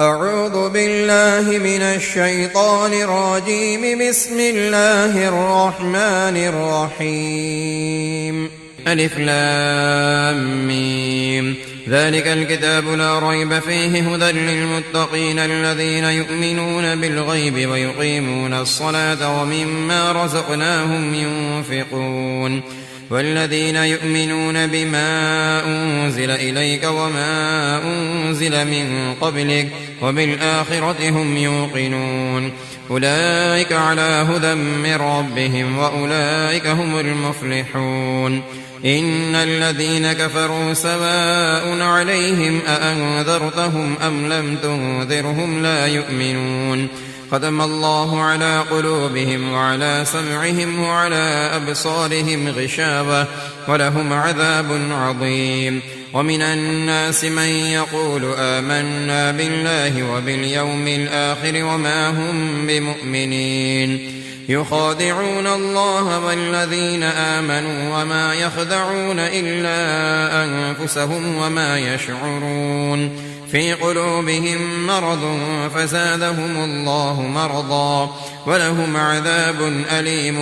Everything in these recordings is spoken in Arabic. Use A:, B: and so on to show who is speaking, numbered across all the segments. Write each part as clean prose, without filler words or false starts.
A: أعوذ بالله من الشيطان الرجيم. بسم الله الرحمن الرحيم. ألف لام ميم. ذلك الكتاب لا ريب فيه هدى للمتقين الذين يؤمنون بالغيب ويقيمون الصلاة ومما رزقناهم ينفقون والذين يؤمنون بما أنزل إليك وما أنزل من قبلك وبالآخرة هم يوقنون أولئك على هدى من ربهم وأولئك هم المفلحون. إن الذين كفروا سواء عليهم أأنذرتهم أم لم تنذرهم لا يؤمنون ختم الله على قلوبهم وعلى سمعهم وعلى أبصارهم غشاوة ولهم عذاب عظيم. ومن الناس من يقول آمنا بالله وباليوم الآخر وما هم بمؤمنين يخادعون الله والذين آمنوا وما يخدعون إلا أنفسهم وما يشعرون في قلوبهم مرض فزادهم الله مرضا ولهم عذاب أليم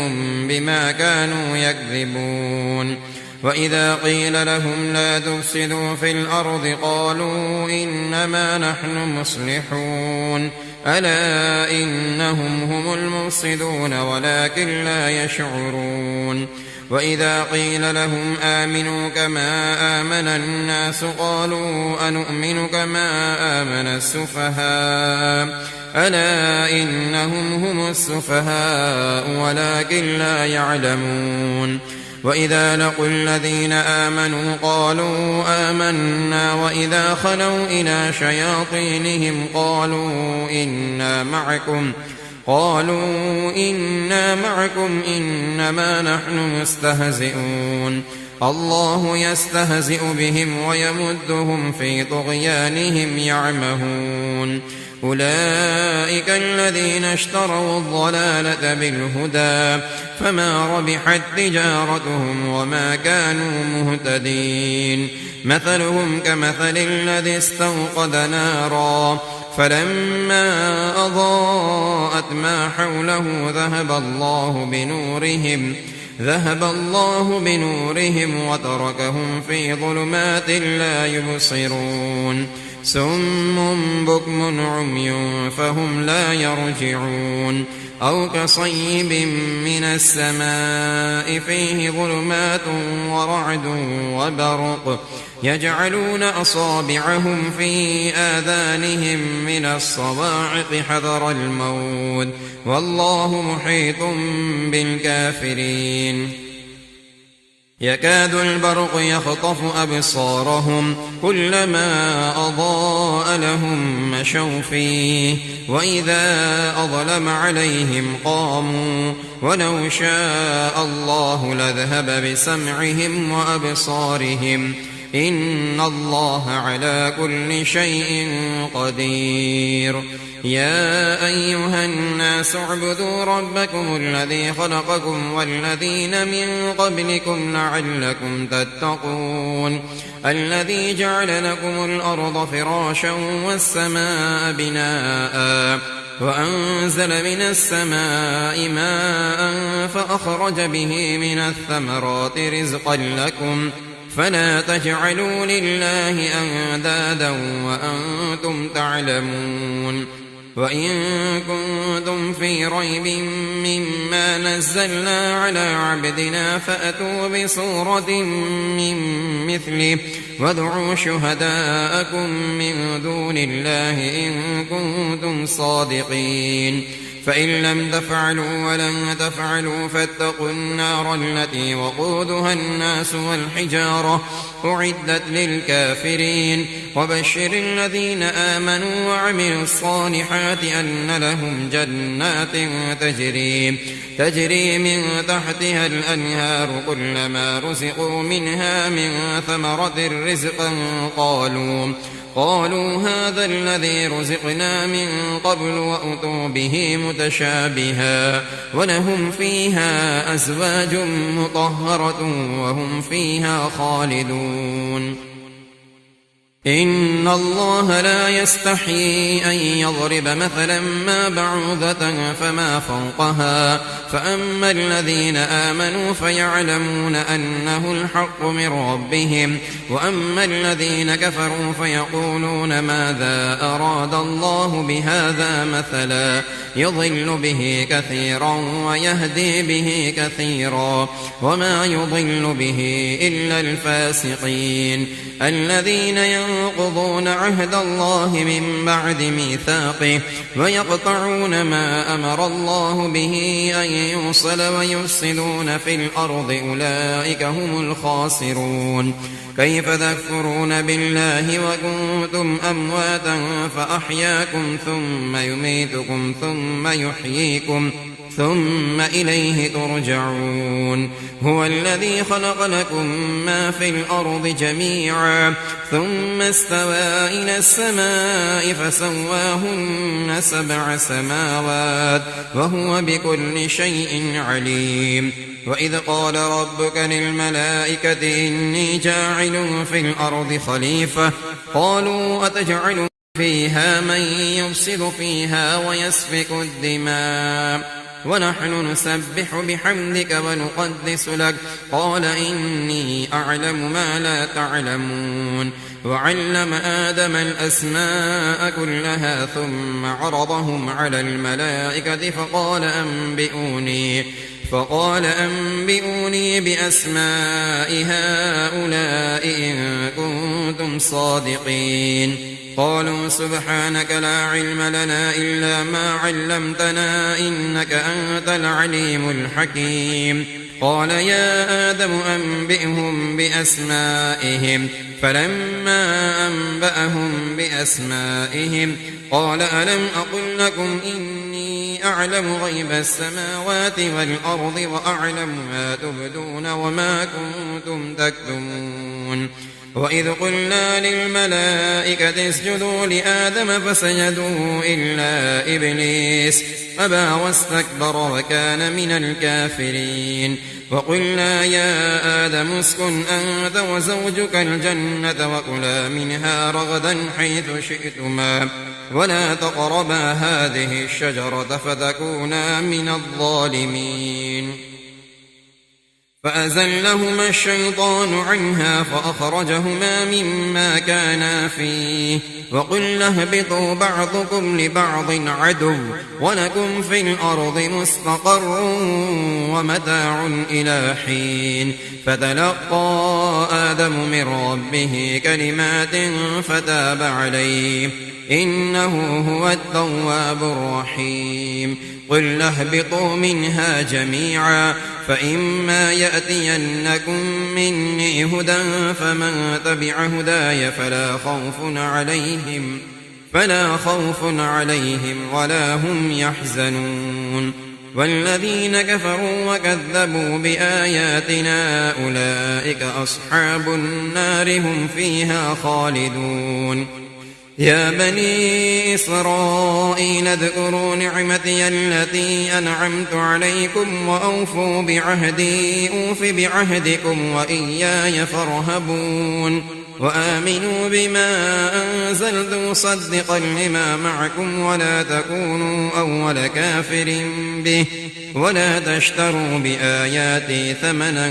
A: بما كانوا يكذبون. وإذا قيل لهم لا تفسدوا في الأرض قالوا إنما نحن مصلحون ألا إنهم هم المفسدون ولكن لا يشعرون. وإذا قيل لهم آمنوا كما آمن الناس قالوا أنؤمن كما آمن السفهاء ألا إنهم هم السفهاء ولكن لا يعلمون. وإذا لقوا الذين آمنوا قالوا آمنا وإذا خلوا إلى شياطينهم قالوا إنا معكم إنما نحن مستهزئون الله يستهزئ بهم ويمدهم في طغيانهم يعمهون. أولئك الذين اشتروا الضلالة بالهدى فما ربحت تجارتهم وما كانوا مهتدين. مثلهم كمثل الذي استوقد نارا فلما أضاءت ما حوله ذهب الله بنورهم وتركهم في ظلمات لا يبصرون سم بكم عمي فهم لا يرجعون. أو كصيب من السماء فيه ظلمات ورعد وبرق يجعلون أصابعهم في آذانهم من الصواعق حذر الموت والله محيط بالكافرين. يكاد البرق يخطف أبصارهم كلما أضاء لهم مشوا فيه وإذا أظلم عليهم قاموا ولو شاء الله لذهب بسمعهم وأبصارهم إن الله على كل شيء قدير. يا أيها الناس اعبدوا ربكم الذي خلقكم والذين من قبلكم لعلكم تتقون الذي جعل لكم الأرض فراشا والسماء بناء وأنزل من السماء ماء فأخرج به من الثمرات رزقا لكم فلا تجعلوا لله أندادا وأنتم تعلمون. وإن كنتم في ريب مما نزلنا على عبدنا فأتوا بسورة من مثله وادعوا شهداءكم من دون الله إن كنتم صادقين فإن لم تفعلوا ولن تفعلوا فاتقوا النار التي وقودها الناس والحجارة أعدت للكافرين. وبشر الذين آمنوا وعملوا الصالحات أن لهم جنات تجري من تحتها الأنهار كلما رزقوا منها من ثمرة رزقا قالوا هذا الذي رزقنا من قبل وأتوا به متشابها ولهم فيها أزواج مطهرة وهم فيها خالدون. إن الله لا يستحيي أن يضرب مثلا ما بعوضة فما فوقها فأما الذين آمنوا فيعلمون أنه الحق من ربهم وأما الذين كفروا فيقولون ماذا أراد الله بهذا مثلا يضل به كثيرا ويهدي به كثيرا وما يضل به إلا الفاسقين الذين ينقضون عهد الله من بعد ميثاقه ويقطعون ما أمر الله به أن يوصل ويفسدون في الأرض أولئك هم الخاسرون كيف تكفرون بالله وكنتم أمواتا فأحياكم ثم يميتكم ثم يحييكم ثم إليه ترجعون هو الذي خلق لكم ما في الأرض جميعا ثم استوى إلى السماء فسواهن 7 سماوات وهو بكل شيء عليم وإذ قال ربك للملائكة إني جاعل في الأرض خليفة قالوا أتجعل فيها من يفسد فيها ويسفك الدماء ونحن نسبح بحمدك ونقدس لك قال إني أعلم ما لا تعلمون وعلم آدم الأسماء كلها ثم عرضهم على الملائكة فقال أنبئوني بأسماء هؤلاء إن كنتم صادقين قالوا سبحانك لا علم لنا إلا ما علمتنا إنك أنت العليم الحكيم قال يا آدم أنبئهم بأسمائهم فلما أنبأهم بأسمائهم قال ألم أقل لكم إني أعلم غيب السماوات والأرض وأعلم ما تبدون وما كنتم تكتمون وإذ قلنا للملائكة اسجدوا لآدم فسجدوا إلا إبليس أبى واستكبر وكان من الكافرين وقلنا يا آدم اسكن أنت وزوجك الجنة وكلا منها رغدا حيث شئتما ولا تقربا هذه الشجرة فتكونا من الظالمين فأزلهما الشيطان عنها فأخرجهما مما كانا فيه وقلنا اهبطوا بعضكم لبعض عدو ولكم في الأرض مستقر ومتاع إلى حين فتلقى آدم من ربه كلمات فتاب عليه إنه هو التواب الرحيم قل اهبطوا منها جميعا فإما يأتينكم مني هدى فمن تبع هداي فلا خوف عليهم ولا هم يحزنون والذين كفروا وكذبوا بآياتنا أولئك أصحاب النار هم فيها خالدون يا بني إسرائيل اذكروا نعمتي التي أنعمت عليكم وأوفوا بعهدي أوف بعهدكم وإياي فارهبون وآمنوا بما أنزلت مصدقا لما معكم ولا تكونوا أول كافر به ولا تشتروا بآياتي ثمنا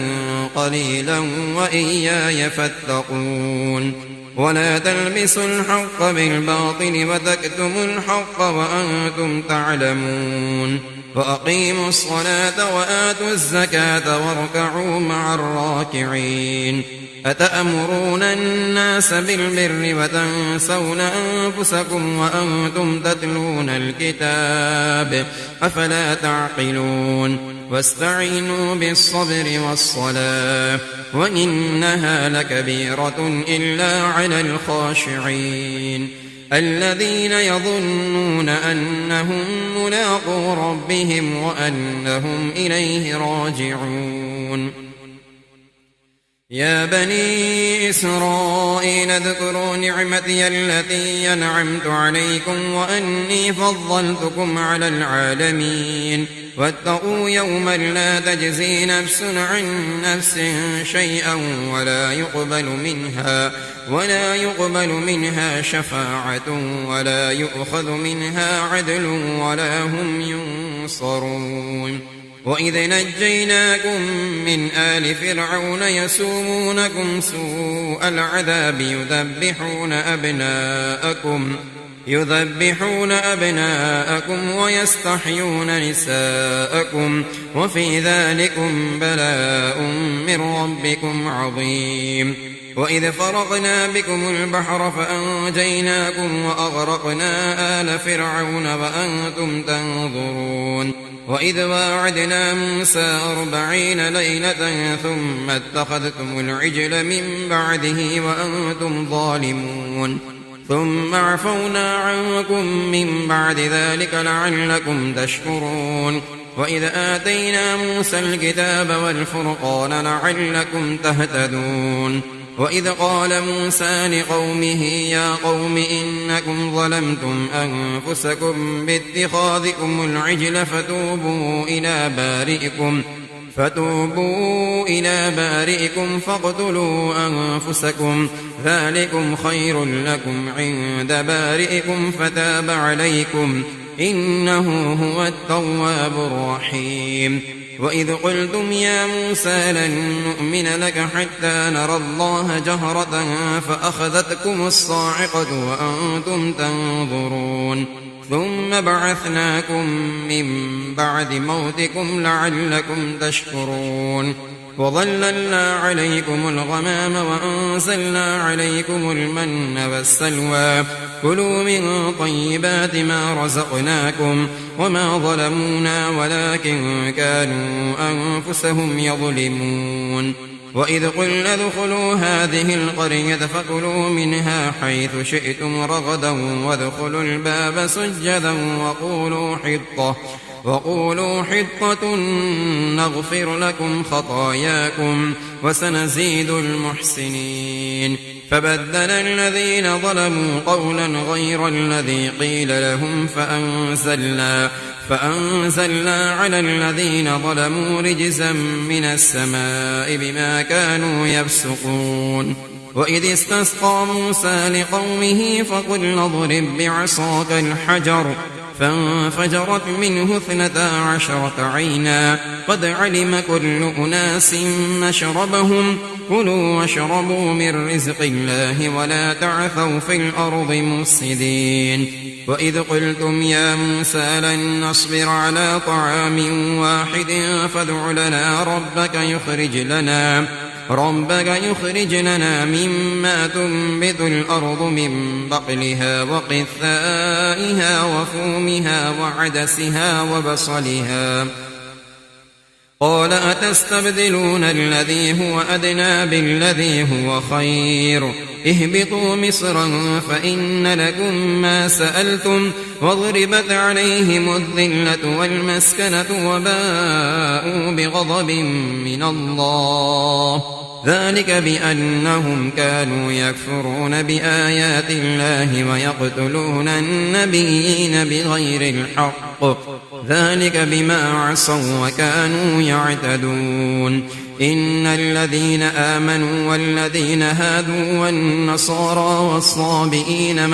A: قليلا وإياي فاتقون ولا تلبسوا الحق بالباطل وتكتموا الحق وأنتم تعلمون وأقيموا الصلاة وآتوا الزكاة واركعوا مع الراكعين أتأمرون الناس بالبر وتنسون أنفسكم وأنتم تتلون الكتاب أفلا تعقلون واستعينوا بالصبر والصلاة وإنها لكبيرة إلا على الخاشعين الذين يظنون أنهم ملاقو ربهم وأنهم إليه راجعون يا بني إسرائيل اذكروا نعمتي التي أنعمت عليكم وأني فضلتكم على العالمين واتقوا يوما لا تجزي نفس عن نفس شيئا ولا يقبل منها شفاعة ولا يؤخذ منها عدل ولا هم ينصرون وإذ نجيناكم من آل فرعون يسومونكم سوء العذاب يذبحون أبناءكم ويستحيون نساءكم وفي ذلكم بلاء من ربكم عظيم وإذ فرقنا بكم البحر فأنجيناكم وأغرقنا آل فرعون وأنتم تنظرون وإذ واعدنا موسى 40 ليلة ثم اتخذتم العجل من بعده وأنتم ظالمون ثم عفونا عنكم من بعد ذلك لعلكم تشكرون وإذ آتينا موسى الكتاب والفرقان لعلكم تهتدون وإذ قال موسى لقومه يا قوم إنكم ظلمتم أنفسكم باتخاذكم العجل فتوبوا إلى بارئكم فاقتلوا أنفسكم ذلكم خير لكم عند بارئكم فتاب عليكم إنه هو التواب الرحيم وإذ قلتم يا موسى لن نؤمن لك حتى نرى الله جهرة فأخذتكم الصاعقة وأنتم تنظرون ثم بعثناكم من بعد موتكم لعلكم تشكرون وظللنا عليكم الغمام وأنزلنا عليكم المن والسلوى كلوا من طيبات ما رزقناكم وما ظلمونا ولكن كانوا أنفسهم يظلمون وإذ قلنا ادخلوا هذه القرية فكلوا منها حيث شئتم رغدا وادخلوا الباب سجدا وقولوا حطة نغفر لكم خطاياكم وسنزيد المحسنين فبدل الذين ظلموا قولا غير الذي قيل لهم فأنزلنا على الذين ظلموا رجزا من السماء بما كانوا يفسقون وإذ استسقى موسى لقومه فقلنا اضرب بعصاك الحجر فانفجرت منه 12 عينا قد علم كل أناس مشربهم كلوا واشربوا من رزق الله ولا تعثوا في الأرض مفسدين وإذ قلتم يا موسى لن نصبر على طعام واحد فادع لنا ربك يخرج لنا مما تنبت الأرض من بقلها وقثائها وفومها وعدسها وبصلها قال أتستبدلون الذي هو أدنى بالذي هو خير اهبطوا مصرا فإن لكم ما سألتم وضربت عليهم الذلة والمسكنة وباءوا بغضب من الله ذلك بأنهم كانوا يكفرون بآيات الله ويقتلون النبيين بغير الحق ذلك بما عصوا وكانوا يعتدون إن الذين آمنوا والذين هادوا والنصارى والصابئين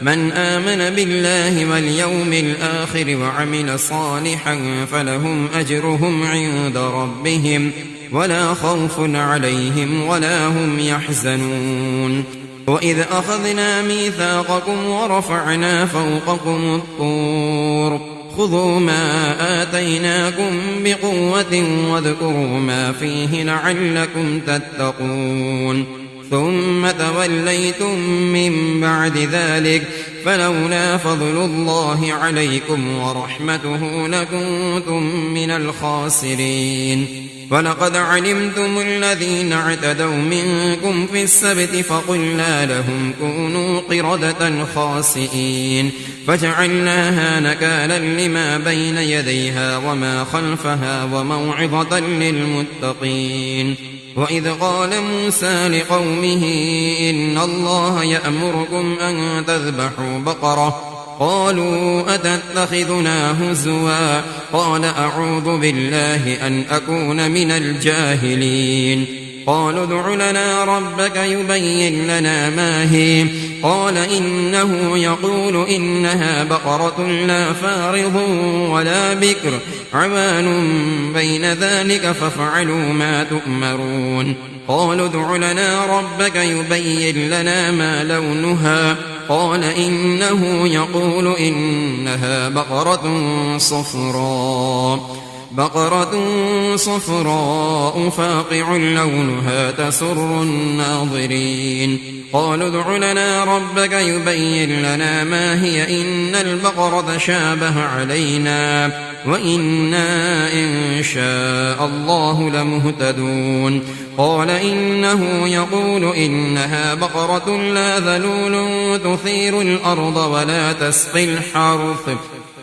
A: من آمن بالله واليوم الآخر وعمل صالحا فلهم أجرهم عند ربهم ولا خوف عليهم ولا هم يحزنون وإذ أخذنا ميثاقكم ورفعنا فوقكم الطور خذوا ما آتيناكم بقوة واذكروا ما فيه لعلكم تتقون ثم توليتم من بعد ذلك فلولا فضل الله عليكم ورحمته لكنتم من الخاسرين ولقد علمتم الذين اعتدوا منكم في السبت فقلنا لهم كونوا قردة خاسئين فجعلناها نكالا لما بين يديها وما خلفها وموعظة للمتقين وإذ قال موسى لقومه إن الله يأمركم أن تذبحوا بقرة قالوا أتتخذنا هزوا قال أعوذ بالله أن أكون من الجاهلين قالوا ادع لنا ربك يبين لنا ما هي قال إنه يقول إنها بقرة لا فارض ولا بكر عوان بين ذلك فافعلوا ما تؤمرون قالوا ادع لنا ربك يبين لنا ما لونها قال إنه يقول إنها بقرة صفراء فاقع لونها تسر الناظرين قالوا ادع لنا ربك يبين لنا ما هي إن البقرة شابه علينا وإنا إن شاء الله لمهتدون قال إنه يقول إنها بقرة لا ذلول تثير الأرض ولا تسقي الحرث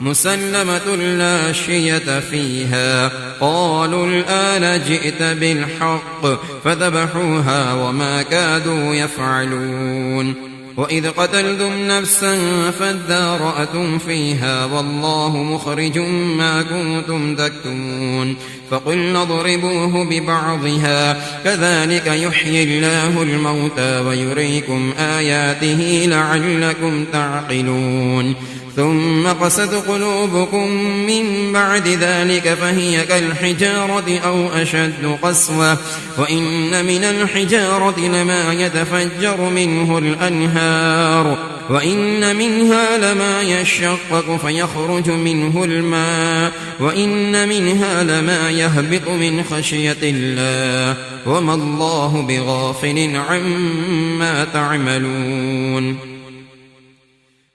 A: مسلمة لا شية فيها قالوا الآن جئت بالحق فذبحوها وما كادوا يفعلون وإذ قتلتم نفسا فادارأتم فيها والله مخرج ما كنتم تكتمون فقلنا اضربوه ببعضها كذلك يحيي الله الموتى ويريكم آياته لعلكم تعقلون ثم قست قلوبكم من بعد ذلك فهي كالحجارة أو أشد قسوة وإن من الحجارة لما يتفجر منه الأنهار وإن منها لما يشقق فيخرج منه الماء وإن منها لما يهبط من خشية الله وما الله بغافل عما تعملون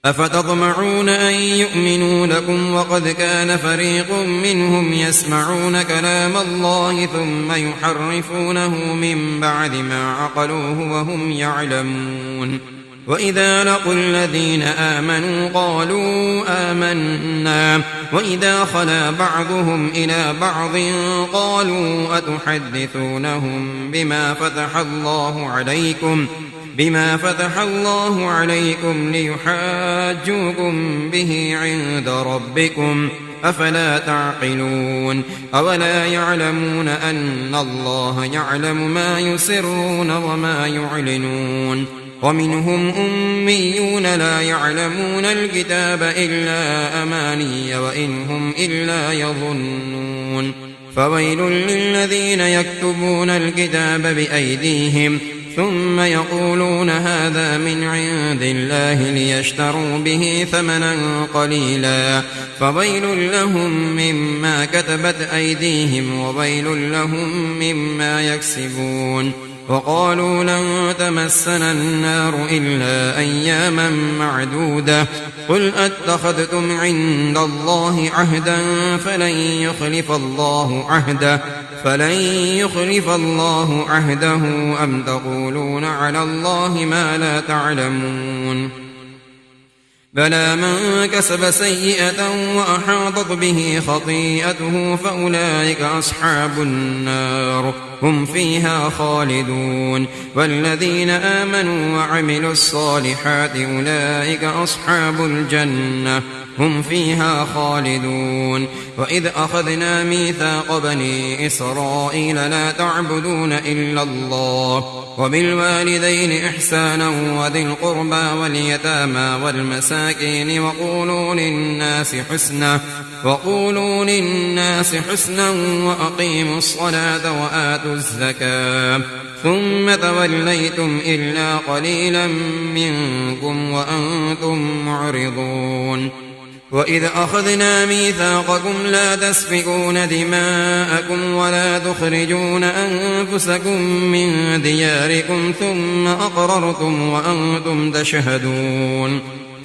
A: أفتطمعون أن يؤمنوا لكم وقد كان فريق منهم يسمعون كلام الله ثم يحرفونه من بعد ما عقلوه وهم يعلمون وإذا لقوا الذين آمنوا قالوا آمنا وإذا خلا بعضهم إلى بعض قالوا أتحدثونهم بما فتح الله عليكم ليحاجوكم به عند ربكم أفلا تعقلون أولا يعلمون أن الله يعلم ما يسرون وما يعلنون ومنهم أميون لا يعلمون الكتاب إلا أماني وإن هم إلا يظنون فويل للذين يكتبون الكتاب بأيديهم ثم يقولون هذا من عند الله ليشتروا به ثمنا قليلا فويل لهم مما كتبت أيديهم وويل لهم مما يكسبون وقالوا لن تمسنا النار إلا أياما معدودة قل أتخذتم عند الله عهدا فلن يخلف الله عهده أم تقولون على الله ما لا تعلمون بلى من كسب سيئة وأحاطت به خطيئته فأولئك أصحاب النار هم فيها خالدون والذين آمنوا وعملوا الصالحات أولئك أصحاب الجنة هم فيها خالدون وإذ أخذنا ميثاق بني إسرائيل لا تعبدون إلا الله وبالوالدين إحسانا وذي القربى واليتامى والمساكين وقولوا للناس حسنا وأقيموا الصلاة وآتوا الزكاة ثم توليتم إلا قليلا منكم وأنتم معرضون وإذ أخذنا ميثاقكم لا تسفكون دماءكم ولا تخرجون أنفسكم من دياركم ثم أقررتم وأنتم تشهدون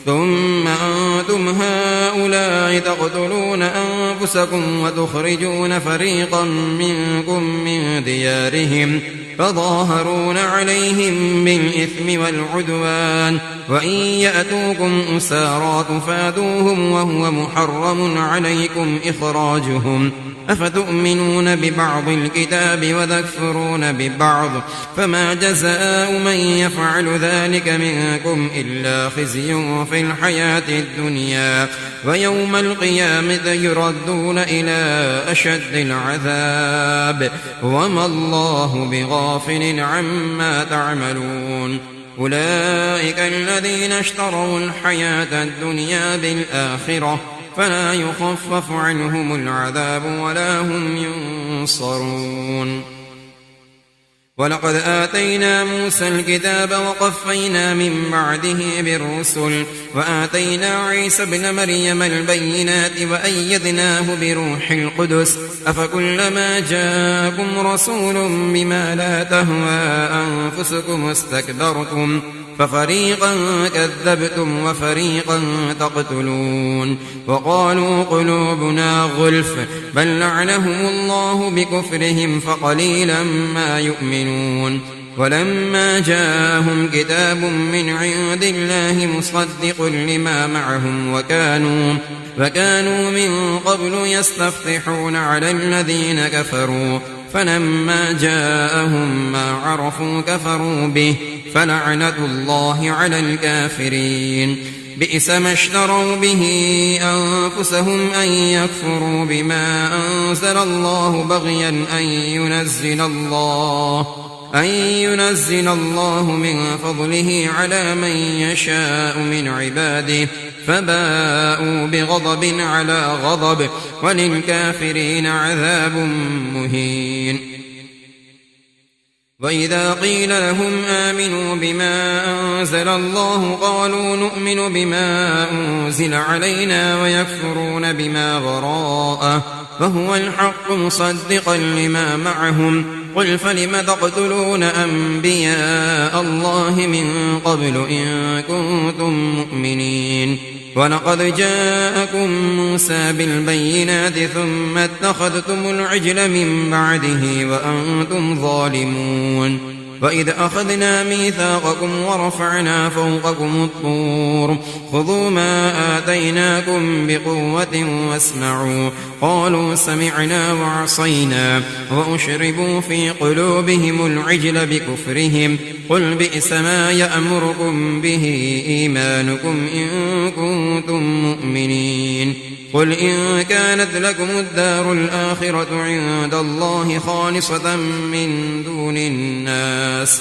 A: ثم أنتم هؤلاء تقتلون أنفسكم وتخرجون فريقا منكم من ديارهم فظاهرون عليهم بالإثم والعدوان وإن يأتوكم أسارى تفادوهم وهو محرم عليكم إخراجهم أفتؤمنون ببعض الكتاب وتكفرون ببعض فما جزاء من يفعل ذلك منكم إلا خزي في الحياة الدنيا ويوم القيامة يردون إلى أشد العذاب وما الله بغافل بغافل عما تعملون أولئك الذين اشتروا الحياة الدنيا بالآخرة فلا يخفف عنهم العذاب ولا هم ينصرون ولقد آتينا موسى الكتاب وقفينا من بعده بالرسل وآتينا عيسى ابن مريم البينات وأيدناه بروح القدس أفكلما جاءكم رسول بما لا تهوى أنفسكم استكبرتم ففريقا كذبتم وفريقا تقتلون وقالوا قلوبنا غلف بل لعنهم الله بكفرهم فقليلا ما يؤمنون ولما جاءهم كتاب من عند الله مصدق لما معهم وكانوا من قبل يستفتحون على الذين كفروا فلما جاءهم ما عرفوا كفروا به فلعنة الله على الكافرين بئس ما اشتروا به أنفسهم أن يكفروا بما أنزل الله بغيا أن ينزل الله من فضله على من يشاء من عباده فباءوا بغضب على غضب وللكافرين عذاب مهين وإذا قيل لهم آمنوا بما أنزل الله قالوا نؤمن بما أنزل علينا ويكفرون بما وراءه فهو الحق مصدقا لما معهم قل فلم تقتلون أنبياء الله من قبل إن كنتم مؤمنين ولقد جاءكم موسى بالبينات ثم اتخذتم العجل من بعده وأنتم ظالمون وإذ أخذنا ميثاقكم ورفعنا فوقكم الطور خذوا ما آتيناكم بقوة واسمعوا قالوا سمعنا وعصينا وأشربوا في قلوبهم العجل بكفرهم قل بئس ما يأمركم به إيمانكم إن كنتم مؤمنين قل إن كانت لكم الدار الآخرة عند الله خالصة من دون الناس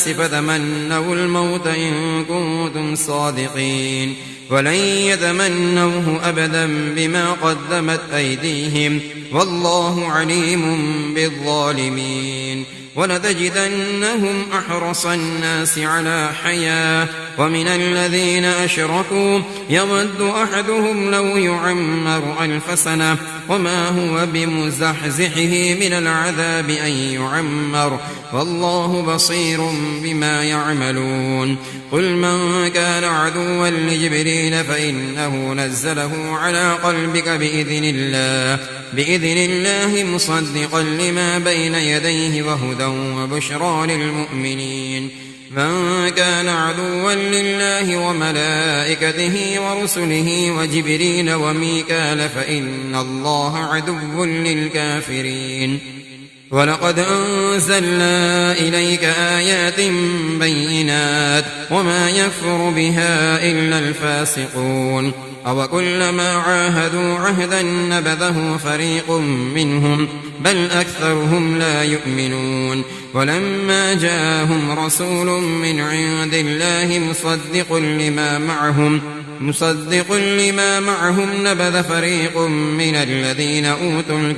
A: فتمنوا الموت إن كنتم صادقين ولن يتمنوه أبدا بما قدمت أيديهم والله عليم بالظالمين ولتجدنهم أحرص الناس على حياة ومن الذين أشركوا يود أحدهم لو يعمر 1000 سنة وما هو بمزحزحه من العذاب أن يعمر والله بصير بما يعملون قل من كان عدوا لجبريل فإنه نزله على قلبك بإذن الله مصدقا لما بين يديه وهدى وبشرى للمؤمنين من كان عدوا لله وملائكته ورسله وجبريل وميكال فإن الله عدو للكافرين ولقد أنزلنا إليك آيات بينات وما يكفر بها إلا الفاسقون أوكلما عاهدوا عهدا نبذه فريق منهم بل أكثرهم لا يؤمنون ولما جاءهم رسول من عند الله مصدق لما معهم نبذ فريق من الذين أوتوا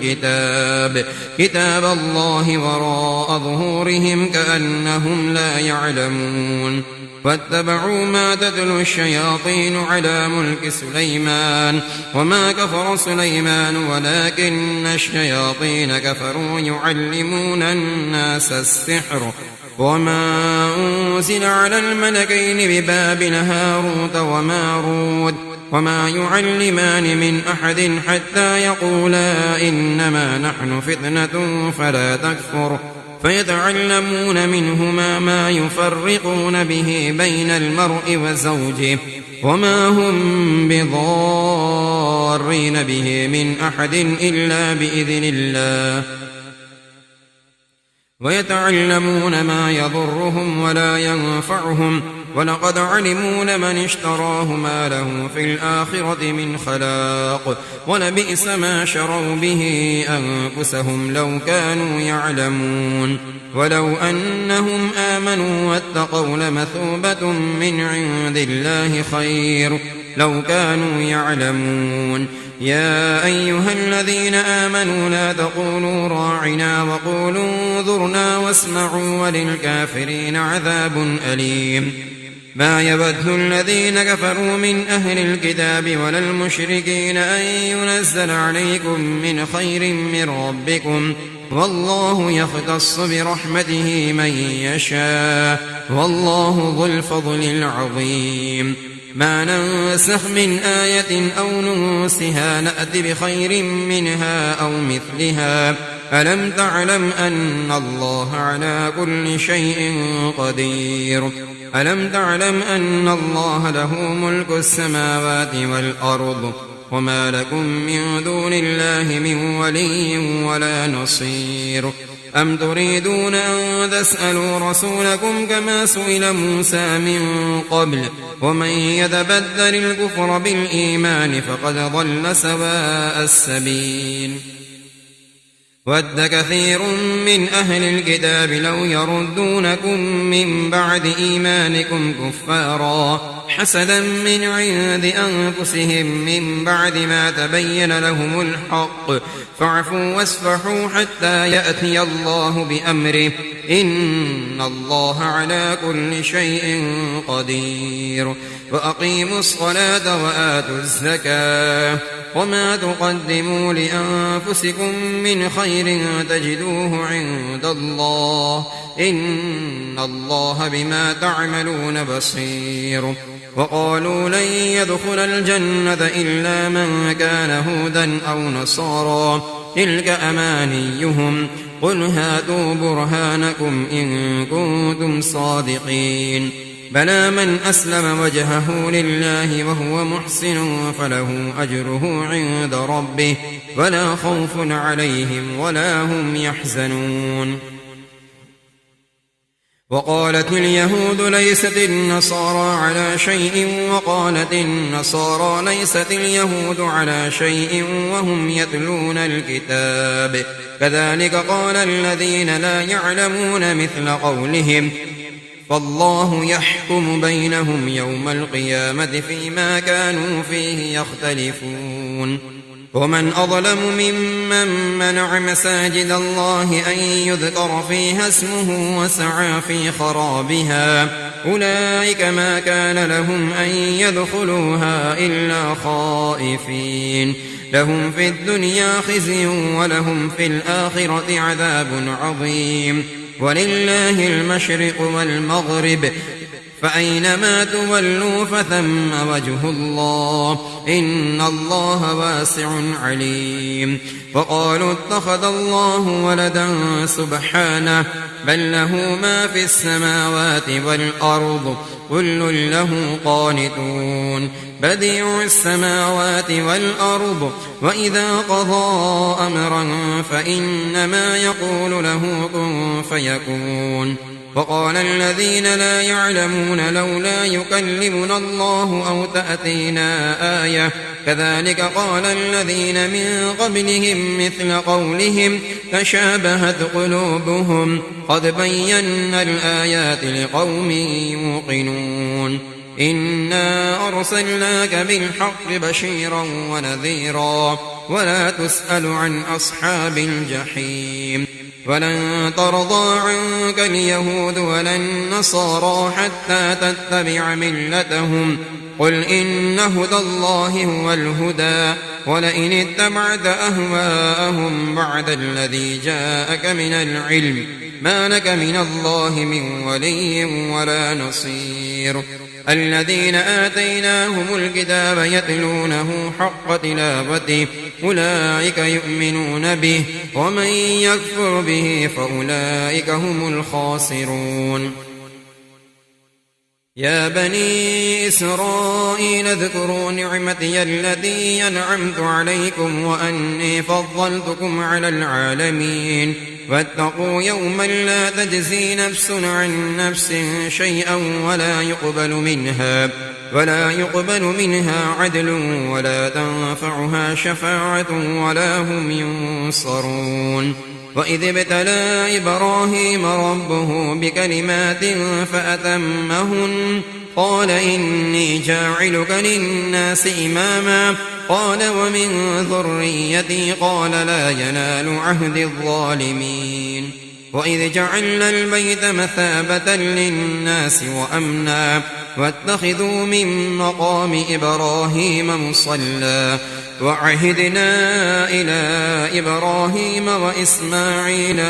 A: كتاب الله وراء ظهورهم كأنهم لا يعلمون واتبعوا ما تتلو الشياطين على ملك سليمان وما كفر سليمان ولكن الشياطين كفروا يعلمون الناس السحر وما أنزل على الملكين ببابل هاروت وماروت وما يعلمان من أحد حتى يقولا إنما نحن فتنة فلا تكفر فيتعلمون منهما ما يفرقون به بين المرء وزوجه وما هم بضارين به من أحد إلا بإذن الله ويتعلمون ما يضرهم ولا ينفعهم ولقد علموا لمن اشتراه ما له في الآخرة من خلاق ولبئس ما شروا به أنفسهم لو كانوا يعلمون ولو أنهم آمنوا واتقوا لمثوبة من عند الله خير لو كانوا يعلمون يا أيها الذين آمنوا لا تقولوا راعنا وقولوا انظرنا واسمعوا وللكافرين عذاب أليم ما يود الذين كفروا من أهل الكتاب ولا المشركين أن ينزل عليكم من خير من ربكم والله يختص برحمته من يشاء والله ذو الفضل العظيم ما ننسخ من آية أو ننسها نأت بخير منها أو مثلها ألم تعلم أن الله على كل شيء قدير ألم تعلم أن الله له ملك السماوات والأرض وما لكم من دون الله من ولي ولا نصير أم تريدون أن تسألوا رسولكم كما سئل موسى من قبل ومن يتبدل الكفر بالإيمان فقد ضل سواء السبيل ود كثير من أهل الكتاب لو يردونكم من بعد إيمانكم كفارا حسدا من عند أنفسهم من بعد ما تبين لهم الحق فاعفوا واصفحوا حتى يأتي الله بأمره إن الله على كل شيء قدير وأقيموا الصلاة وآتوا الزكاة وما تقدموا لأنفسكم من خير تجدوه عند الله إن الله بما تعملون بصير وقالوا لن يدخل الجنة إلا من كان هودا أو نصارى تلك أمانيهم قل هاتوا برهانكم إن كنتم صادقين بلى من أسلم وجهه لله وهو محسن فله أجره عند ربه ولا خوف عليهم ولا هم يحزنون وقالت اليهود ليست النصارى على شيء وقالت النصارى ليست اليهود على شيء وهم يتلون الكتاب كذلك قال الذين لا يعلمون مثل قولهم فالله يحكم بينهم يوم القيامة فيما كانوا فيه يختلفون ومن أظلم ممن منع مساجد الله أن يذكر فيها اسمه وسعى في خرابها أولئك ما كان لهم أن يدخلوها إلا خائفين لهم في الدنيا خزي ولهم في الآخرة عذاب عظيم ولله المشرق والمغرب فأينما تولوا فثم وجه الله إن الله واسع عليم وقالوا اتخذ الله ولدا سبحانه بل له ما في السماوات والأرض كل له قانتون بديع السماوات والأرض وإذا قضى أمرا فإنما يقول له كن فيكون وقال الذين لا يعلمون لولا يكلمنا الله أو تأتينا آية كذلك قال الذين من قبلهم مثل قولهم تشابهت قلوبهم قد بينا الآيات لقوم يوقنون إنا أرسلناك بالحق بشيرا ونذيرا ولا تسأل عن أصحاب الجحيم ولن ترضى عنك اليهود ولا النصارى حتى تتبع ملتهم قل إن هدى الله هو الهدى ولئن اتبعت أهواءهم بعد الذي جاءك من العلم ما لك من الله من ولي ولا نصير الذين آتيناهم الكتاب يتلونه حق تلاوته أولئك يؤمنون به ومن يكفر به فأولئك هم الخاسرون يا بني إسرائيل اذكروا نعمتي التي أنعمت عليكم وأني فضلتكم على العالمين واتقوا يوما لا تجزي نفس عن نفس شيئا ولا يقبل منها عدل ولا تنفعها شفاعة ولا هم ينصرون. وإذ ابتلى إبراهيم ربه بكلمات فأتمهن قال إني جاعلك للناس إماما قال ومن ذريتي قال لا ينال عهد الظالمين. وإذ جعلنا البيت مثابة للناس وأمنا واتخذوا من مقام إبراهيم مصلى وعهدنا إلى إبراهيم وإسماعيل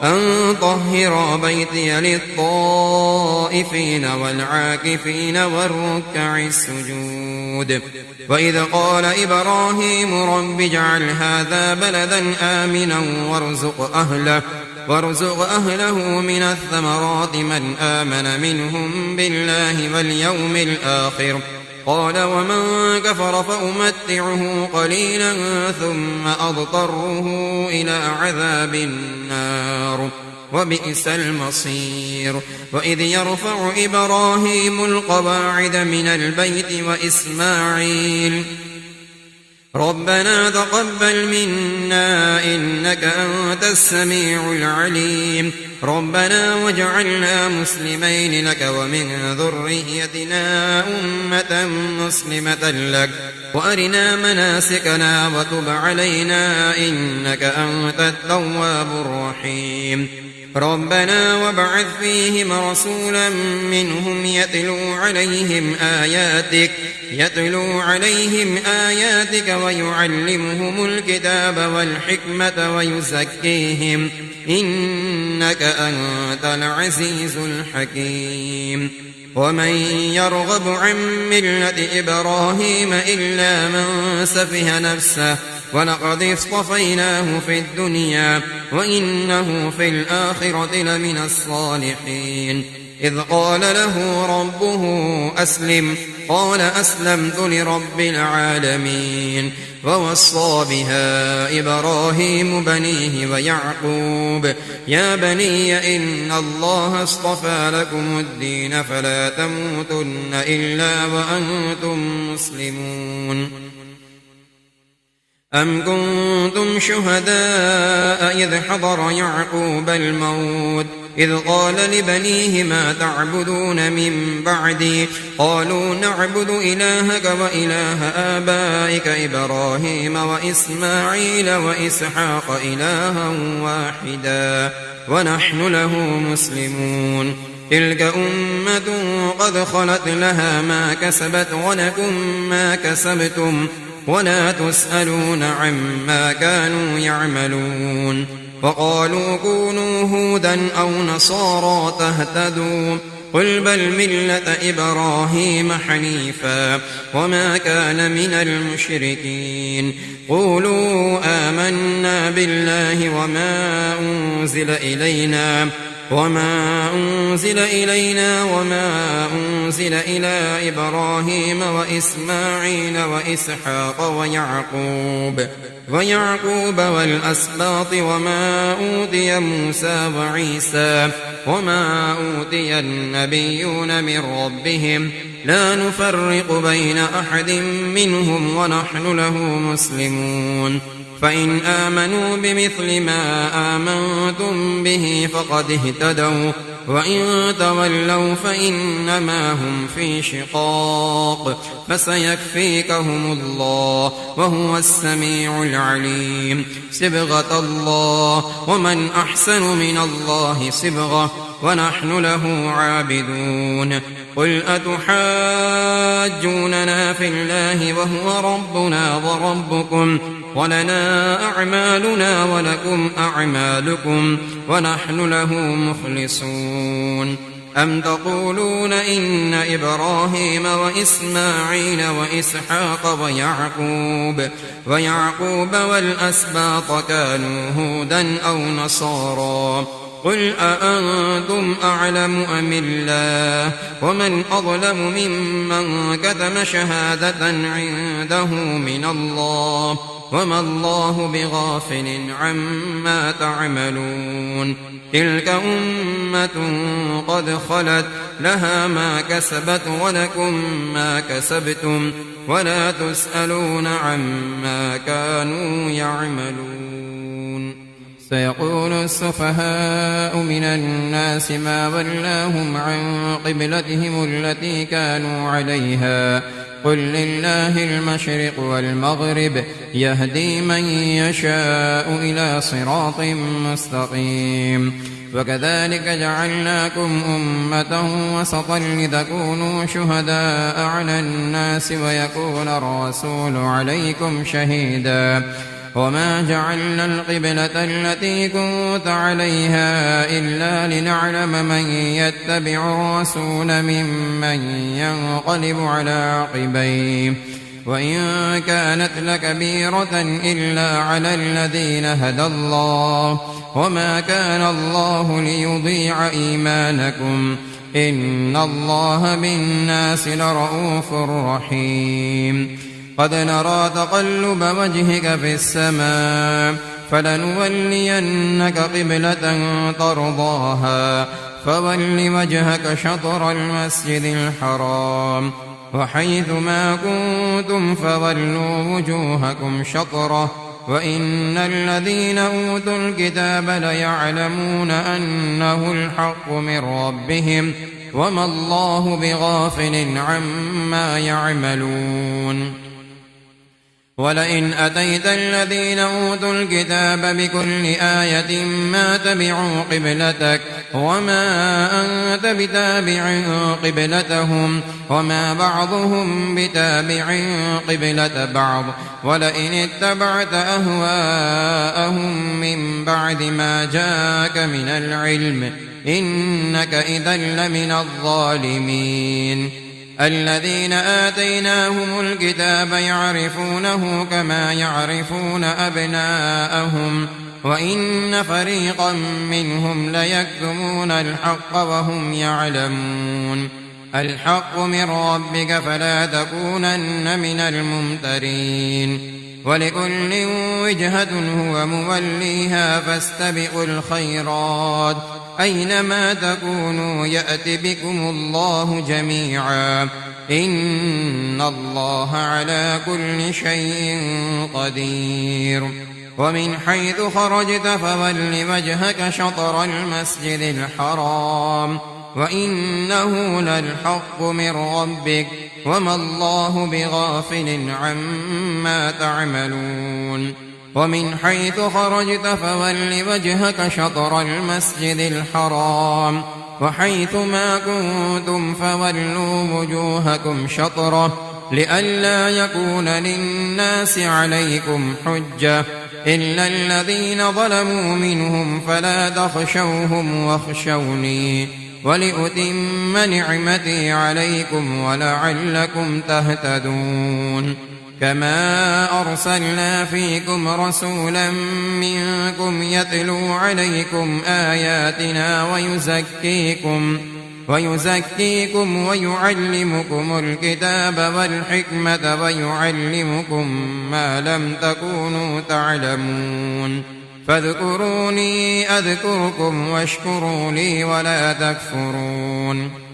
A: أن طهرا بيتي للطائفين والعاكفين والركع السجود. وإذ قال إبراهيم رب اجعل هذا بلدا آمنا وارزق أهله من الثمرات من آمن منهم بالله واليوم الآخر قال ومن كفر فأمتعه قليلا ثم أضطره إلى عذاب النار وبئس المصير. وإذ يرفع إبراهيم القواعد من البيت وإسماعيل ربنا تقبل منا إنك أنت السميع العليم ربنا واجعلنا مسلمين لك ومن ذريتنا أمة مسلمة لك وأرنا مناسكنا وتب علينا إنك أنت التواب الرحيم ربنا وابعث فيهم رسولا منهم يتلو عليهم آياتك ويعلمهم الكتاب والحكمة ويزكيهم إنك أنت العزيز الحكيم. ومن يرغب عن ملة إبراهيم إلا من سفه نفسه ولقد اصطفيناه في الدنيا وإنه في الآخرة لمن الصالحين. إذ قال له ربه أسلم قال أسلمت لرب العالمين. ووصى بها إبراهيم بنيه ويعقوب يا بني إن الله اصطفى لكم الدين فلا تموتن إلا وأنتم مسلمون. أم كنتم شهداء إذ حضر يعقوب الموت إذ قال لبنيه ما تعبدون من بعدي قالوا نعبد إلهك وإله آبائك إبراهيم وإسماعيل وإسحاق إلها واحدا ونحن له مسلمون. تلك أمة قد خلت لها ما كسبت ولكم ما كسبتم ولا تسألون عما كانوا يعملون. وقالوا كونوا هودا أو نصارى تهتدوا قل بل ملة إبراهيم حنيفا وما كان من المشركين. قولوا آمنا بالله وما أنزل إلينا وما أنزل إلى إبراهيم وإسماعيل وإسحاق ويعقوب والأسباط وما أوتي موسى وعيسى وما أوتي النبيون من ربهم لا نفرق بين أحد منهم ونحن له مسلمون. فإن آمنوا بمثل ما آمنتم به فقد اهتدوا وإن تولوا فإنما هم في شقاق فسيكفيكهم الله وهو السميع العليم. صبغة الله ومن أحسن من الله صبغة ونحن له عابدون. قل أتحاجوننا في الله وهو ربنا وربكم ولنا أعمالنا ولكم أعمالكم ونحن له مخلصون. أم تقولون إن إبراهيم وإسماعيل وإسحاق ويعقوب والأسباط كانوا هودا أو نصارى قل أأنتم أعلم أم الله ومن أظلم ممن كتم شهادة عنده من الله وما الله بغافل عما تعملون تلك أمة قد خلت لها ما كسبت ولكم ما كسبتم ولا تسألون عما كانوا يعملون سيقول السفهاء من الناس ما ولاهم عن قبلتهم التي كانوا عليها قل لله المشرق والمغرب يهدي من يشاء إلى صراط مستقيم وكذلك جعلناكم أمة وسطا لتكونوا شهداء على الناس ويكون الرسول عليكم شهيدا وما جعلنا القبلة التي كنت عليها إلا لنعلم من يتبع الرسول ممن ينقلب على عقبيه وإن كانت لكبيرة إلا على الذين هدى الله وما كان الله ليضيع إيمانكم إن الله بالناس لرءوف رحيم قد نرى تقلب وجهك في السماء فلنولينك قبلة ترضاها فول وجهك شطر المسجد الحرام وحيث ما كنتم فولوا وجوهكم شطره وإن الذين أوتوا الكتاب ليعلمون أنه الحق من ربهم وما الله بغافل عما يعملون ولئن أتيت الذين أوتوا الكتاب بكل آية ما تبعوا قبلتك وما أنت بتابع قبلتهم وما بعضهم بتابع قبلة بعض ولئن اتبعت أهواءهم من بعد ما جاءك من العلم إنك إذا لمن الظالمين الذين آتيناهم الكتاب يعرفونه كما يعرفون أبناءهم وإن فريقا منهم ليكتمون الحق وهم يعلمون الحق من ربك فلا تكونن من الممترين ولكل وجهة هو موليها فاستبقوا الخيرات أينما تكونوا يأت بكم الله جميعا إن الله على كل شيء قدير ومن حيث خرجت فول وجهك شطر المسجد الحرام وإنه للحق من ربك وما الله بغافل عما تعملون ومن حيث خرجت فول وجهك شطر المسجد الحرام وحيث ما كنتم فولوا وجوهكم شطره لئلا يكون للناس عليكم حجة إلا الذين ظلموا منهم فلا تخشوهم واخشوني ولأتم نعمتي عليكم ولعلكم تهتدون كما أرسلنا فيكم رسولا منكم يتلو عليكم آياتنا ويزكيكم ويعلمكم الكتاب والحكمة ويعلمكم ما لم تكونوا تعلمون فاذكروني أذكركم واشكروا لي ولا تكفرون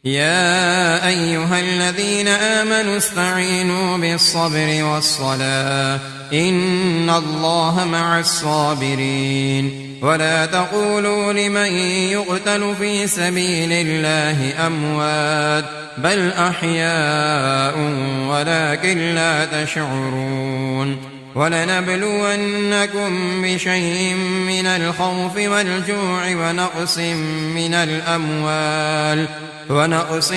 A: يا أيها الذين آمنوا استعينوا بالصبر والصلاة إن الله مع الصابرين ولا تقولوا لمن يقتل في سبيل الله أموات بل أحياء ولكن لا تشعرون ولنبلونكم بشيء من الخوف والجوع ونقص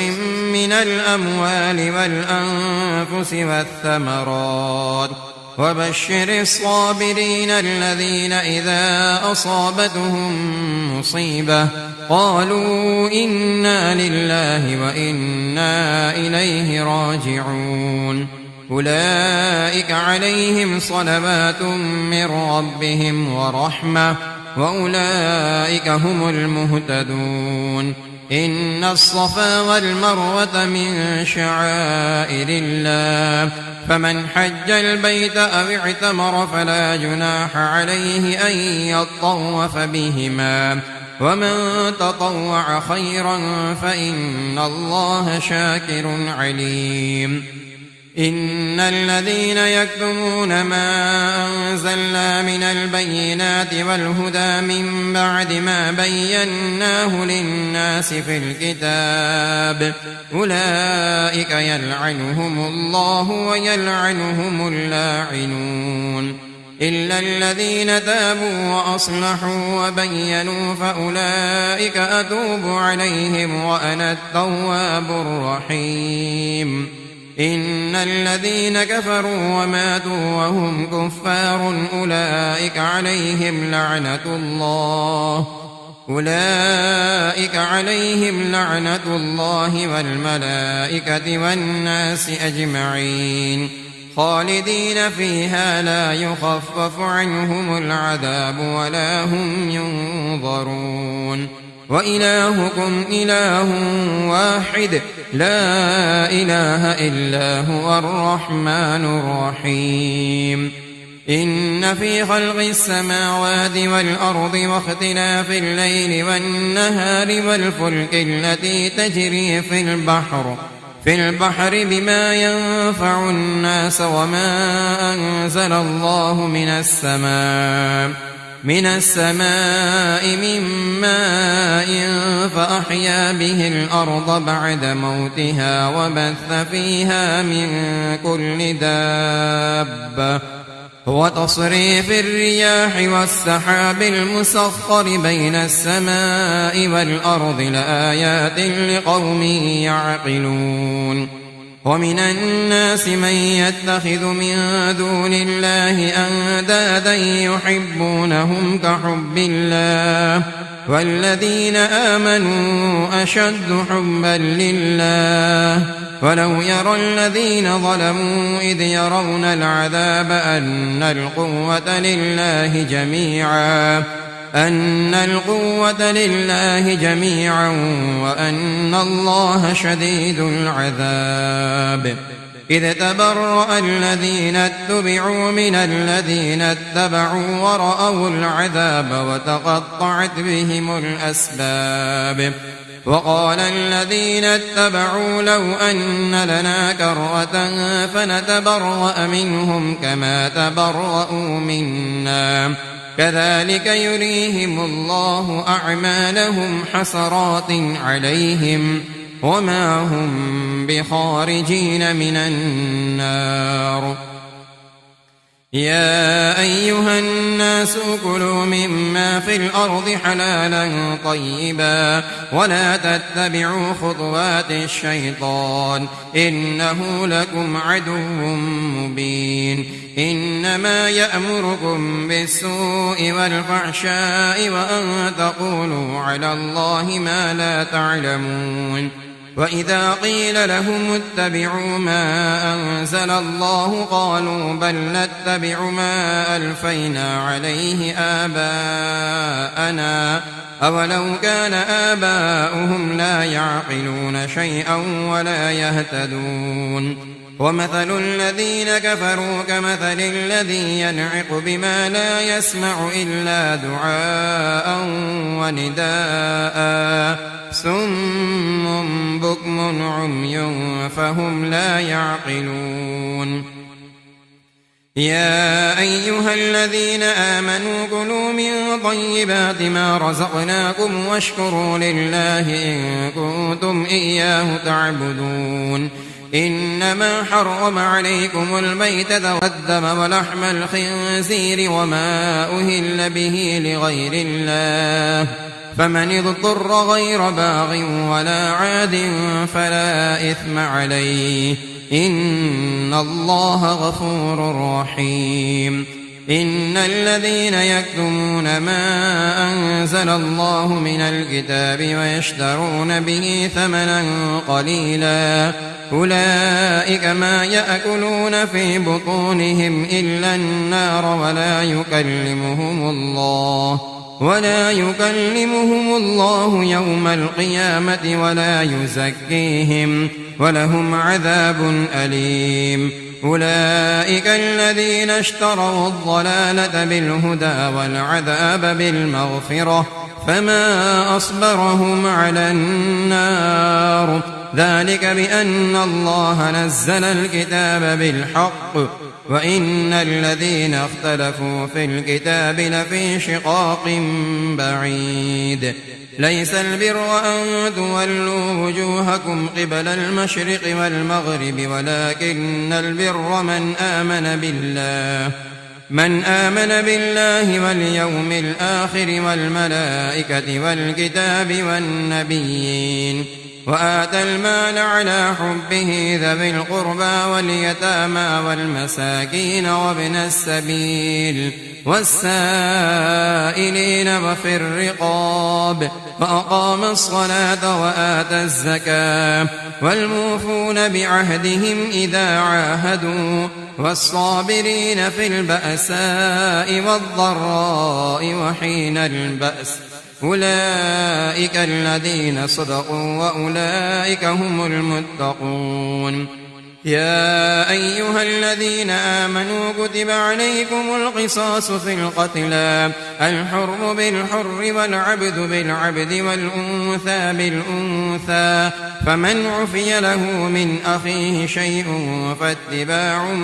A: من الأموال والأنفس والثمرات وبشر الصابرين الذين إذا أصابتهم مصيبة قالوا إنا لله وإنا إليه راجعون أولئك عليهم صلوات من ربهم ورحمة وأولئك هم المهتدون إن الصفا والمروة من شعائر الله فمن حج البيت أو اعتمر فلا جناح عليه أن يطوف بهما ومن تطوع خيرا فإن الله شاكر عليم إن الذين يكتمون ما أنزلنا من البينات والهدى من بعد ما بيناه للناس في الكتاب أولئك يلعنهم الله ويلعنهم اللاعنون إلا الذين تابوا وأصلحوا وبينوا فأولئك أتوب عليهم وأنا التواب الرحيم إن الذين كفروا وماتوا وهم كفار أولئك عليهم لعنة الله والملائكة والناس أجمعين خالدين فيها لا يخفف عنهم العذاب ولا هم ينظرون وإلهكم إله واحد لا إله إلا هو الرحمن الرحيم إن في خلق السماوات والأرض واختلاف الليل والنهار والفلك التي تجري في البحر بما ينفع الناس وما أنزل الله من السماء من ماء فأحيا به الأرض بعد موتها وبث فيها من كل دابة وتصريف الرياح والسحاب المسخر بين السماء والأرض لآيات لقوم يعقلون ومن الناس من يتخذ من دون الله أندادا يحبونهم كحب الله والذين آمنوا أشد حبا لله ولو يرى الذين ظلموا إذ يرون العذاب أن القوة لله جميعا وأن الله شديد العذاب إذ تبرأ الذين اتبعوا من الذين اتبعوا ورأوا العذاب وتقطعت بهم الأسباب وقال الذين اتبعوا لو أن لنا كرة فنتبرأ منهم كما تبرأوا منا كذلك يريهم الله أعمالهم حسرات عليهم وما هم بخارجين من النار يا أيها الناس كلوا مما في الأرض حلالا طيبا ولا تتبعوا خطوات الشيطان إنه لكم عدو مبين إنما يأمركم بالسوء والفحشاء وأن تقولوا على الله ما لا تعلمون وإذا قيل لهم اتبعوا ما أنزل الله قالوا بل نتبع ما ألفينا عليه آباءنا أولو كان آباؤهم لا يعقلون شيئا ولا يهتدون ومثل الذين كفروا كمثل الذي ينعق بما لا يسمع إلا دعاء ونداء صم بكم عمي فهم لا يعقلون يا أيها الذين آمنوا كلوا من طيبات ما رزقناكم واشكروا لله إن كنتم إياه تعبدون إنما حرم عليكم الميتة والدم ولحم الخنزير وما أهل به لغير الله فمن اضطر غير باغ ولا عاد فلا إثم عليه إن الله غفور رحيم إن الذين يكتمون ما أنزل الله من الكتاب ويشترون به ثمنا قليلا أولئك ما يأكلون في بطونهم إلا النار ولا يكلمهم الله يوم القيامة ولا يزكيهم ولهم عذاب أليم. أولئك الذين اشتروا الضلالة بالهدى والعذاب بالمغفرة فما أصبرهم على النار. ذلك بأن الله نزل الكتاب بالحق وإن الذين اختلفوا في الكتاب لفي شقاق بعيد. ليس البر أن تولوا وجوهكم قبل المشرق والمغرب ولكن البر من آمن بالله واليوم الآخر والملائكة والكتاب والنبيين وآتى المال على حبه ذوي القربى واليتامى والمساكين وابن السبيل والسائلين وفي الرقاب وأقام الصلاة وآتى الزكاة والموفون بعهدهم إذا عاهدوا والصابرين في البأساء والضراء وحين البأس. أولئك الذين صدقوا وأولئك هم المتقون. يا أيها الذين آمنوا كتب عليكم القصاص في القتلى الحر بالحر والعبد بالعبد والأنثى بالأنثى فمن عفي له من أخيه شيء فاتباع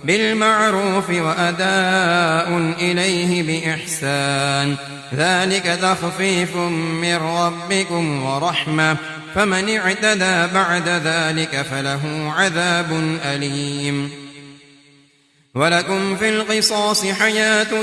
A: بالمعروف وأداء إليه بإحسان ذلك تخفيف من ربكم ورحمة فمن اعتدى بعد ذلك فله عذاب أليم. ولكم في القصاص حياة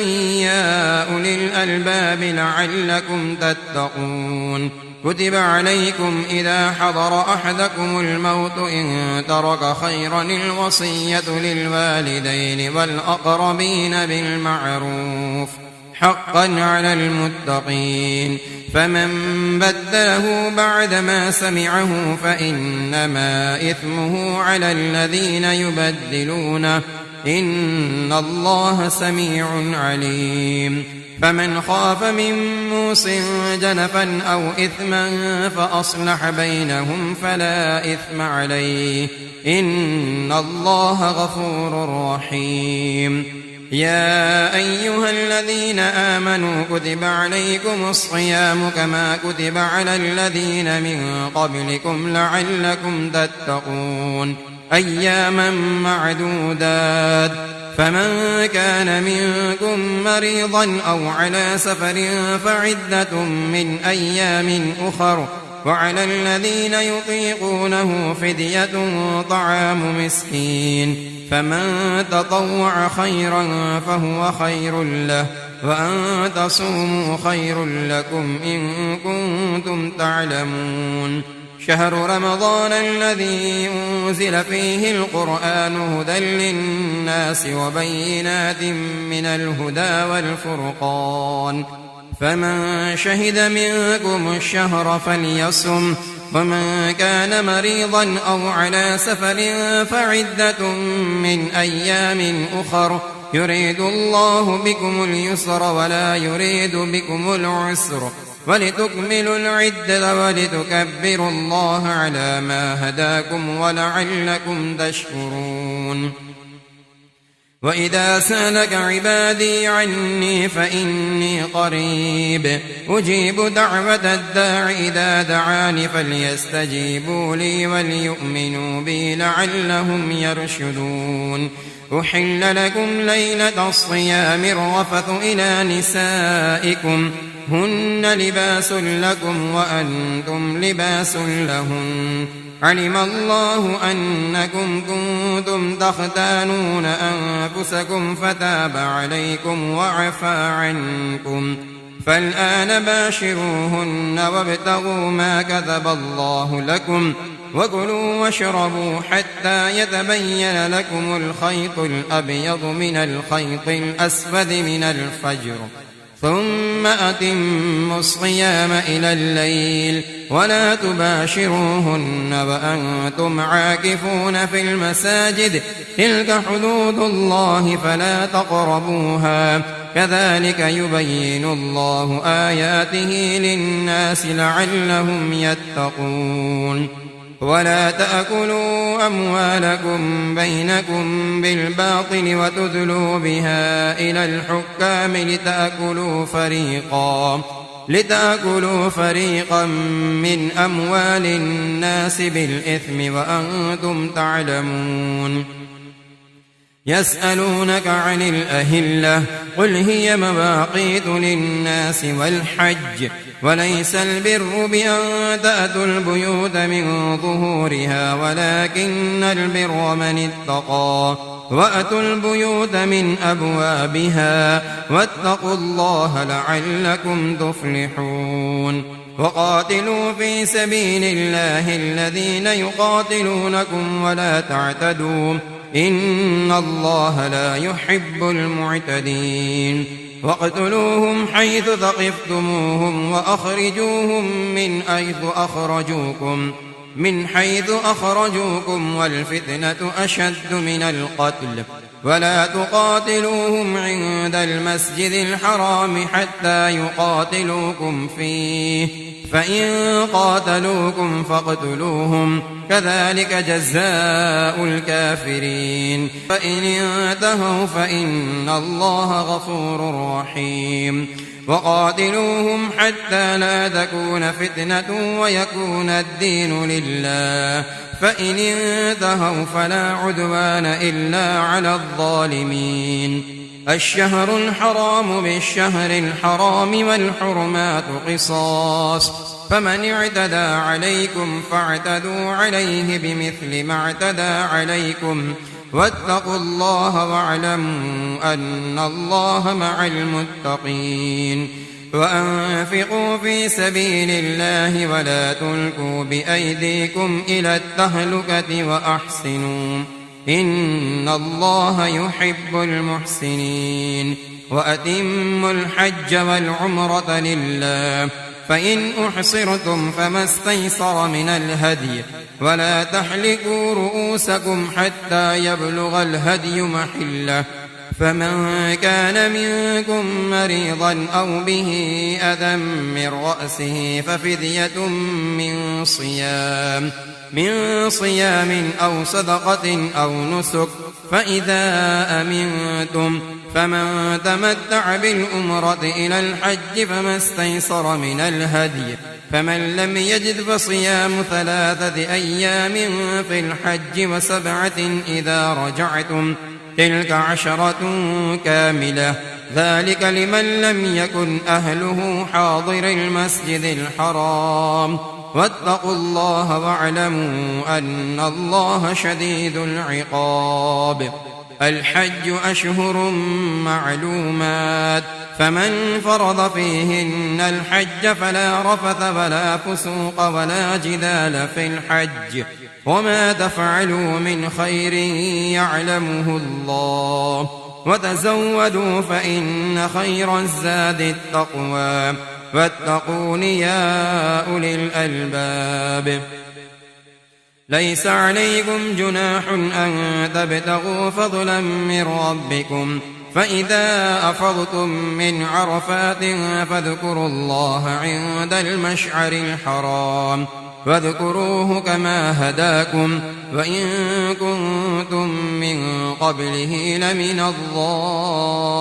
A: يا أولي الألباب لعلكم تتقون. كتب عليكم إذا حضر أحدكم الموت إن ترك خيرا الوصية للوالدين والأقربين بالمعروف حقا على المتقين. فمن بدله بعدما سمعه فإنما إثمه على الذين يبدلونه إن الله سميع عليم. فمن خاف من موص جنفا أو إثما فأصلح بينهم فلا إثم عليه إن الله غفور رحيم. يا أيها الذين آمنوا كتب عليكم الصيام كما كتب على الذين من قبلكم لعلكم تتقون أياما معدودات. فمن كان منكم مريضا أو على سفر فعدة من أيام أخر وعلى الذين يطيقونه فدية طعام مسكين فمن تطوع خيرا فهو خير له وأن تصوموا خير لكم إن كنتم تعلمون. شهر رمضان الذي أنزل فيه القرآن هدى للناس وبينات من الهدى والفرقان فمن شهد منكم الشهر فليصم ومن كان مريضا أو على سفر فعدة من أيام أخر يريد الله بكم اليسر ولا يريد بكم العسر ولتكملوا العدة ولتكبروا الله على ما هداكم ولعلكم تشكرون. وإذا سألك عبادي عني فإني قريب أجيب دعوة الداع إذا دعاني فليستجيبوا لي وليؤمنوا بي لعلهم يرشدون. أحل لكم ليلة الصيام الرفث إلى نسائكم هن لباس لكم وأنتم لباس لهن علم الله أنكم كنتم تختانون أنفسكم فتاب عليكم وعفى عنكم فالآن باشروهن وابتغوا ما كتب الله لكم وكلوا واشربوا حتى يتبين لكم الخيط الأبيض من الخيط الأسود من الفجر ثم أتموا الصيام إلى الليل ولا تباشروهن وأنتم عاكفون في المساجد تلك حدود الله فلا تقربوها كذلك يبين الله آياته للناس لعلهم يتقون ولا تأكلوا أموالكم بينكم بالباطل وتدلوا بها إلى الحكام لتأكلوا فريقا من أموال الناس بالإثم وأنتم تعلمون يسألونك عن الأهلة قل هي مواقيت للناس والحج وليس البر بأن تأتوا البيوت من ظهورها ولكن البر من اتقى وأتوا البيوت من أبوابها واتقوا الله لعلكم تفلحون وقاتلوا في سبيل الله الذين يقاتلونكم ولا تعتدوا إن الله لا يحب المعتدين واقتلوهم حيث ثقفتموهم وأخرجوهم من حيث أخرجوكم والفتنة أشد من القتل ولا تقاتلوهم عند المسجد الحرام حتى يقاتلوكم فيه فإن قاتلوكم فاقتلوهم كذلك جزاء الكافرين فإن انتهوا فإن الله غفور رحيم وقاتلوهم حتى لا تكون فتنة ويكون الدين لله فإن انتهوا فلا عدوان إلا على الظالمين الشهر الحرام بالشهر الحرام والحرمات قصاص فمن اعتدى عليكم فاعتدوا عليه بمثل ما اعتدى عليكم واتقوا الله واعلموا أن الله مع المتقين وأنفقوا في سبيل الله ولا تلقوا بأيديكم إلى التهلكة وأحسنوا إن الله يحب المحسنين وأتموا الحج والعمرة لله فإن أحصرتم فما استيسر من الهدي ولا تحلقوا رؤوسكم حتى يبلغ الهدي محله فمن كان منكم مريضا أو به أذى من رأسه ففدية من صيام أو صدقة أو نسك فإذا أمنتم فمن تمتع بالأمرة إلى الحج فما استيسر من الهدي فمن لم يجد فصيام 3 أيام في الحج و7 إذا رجعتم تلك 10 كاملة ذلك لمن لم يكن أهله حاضر المسجد الحرام واتقوا الله واعلموا أن الله شديد العقاب الحج أشهر معلومات فمن فرض فيهن الحج فلا رفث ولا فسوق ولا جدال في الحج وما تفعلوا من خير يعلمه الله وتزودوا فإن خير الزاد التقوى واتقون يا أولي الألباب ليس عليكم جناح أن تبتغوا فضلا من ربكم فإذا أفضتم من عرفات فاذكروا الله عند المشعر الحرام واذكروه كما هداكم وإن كنتم من قبله لمن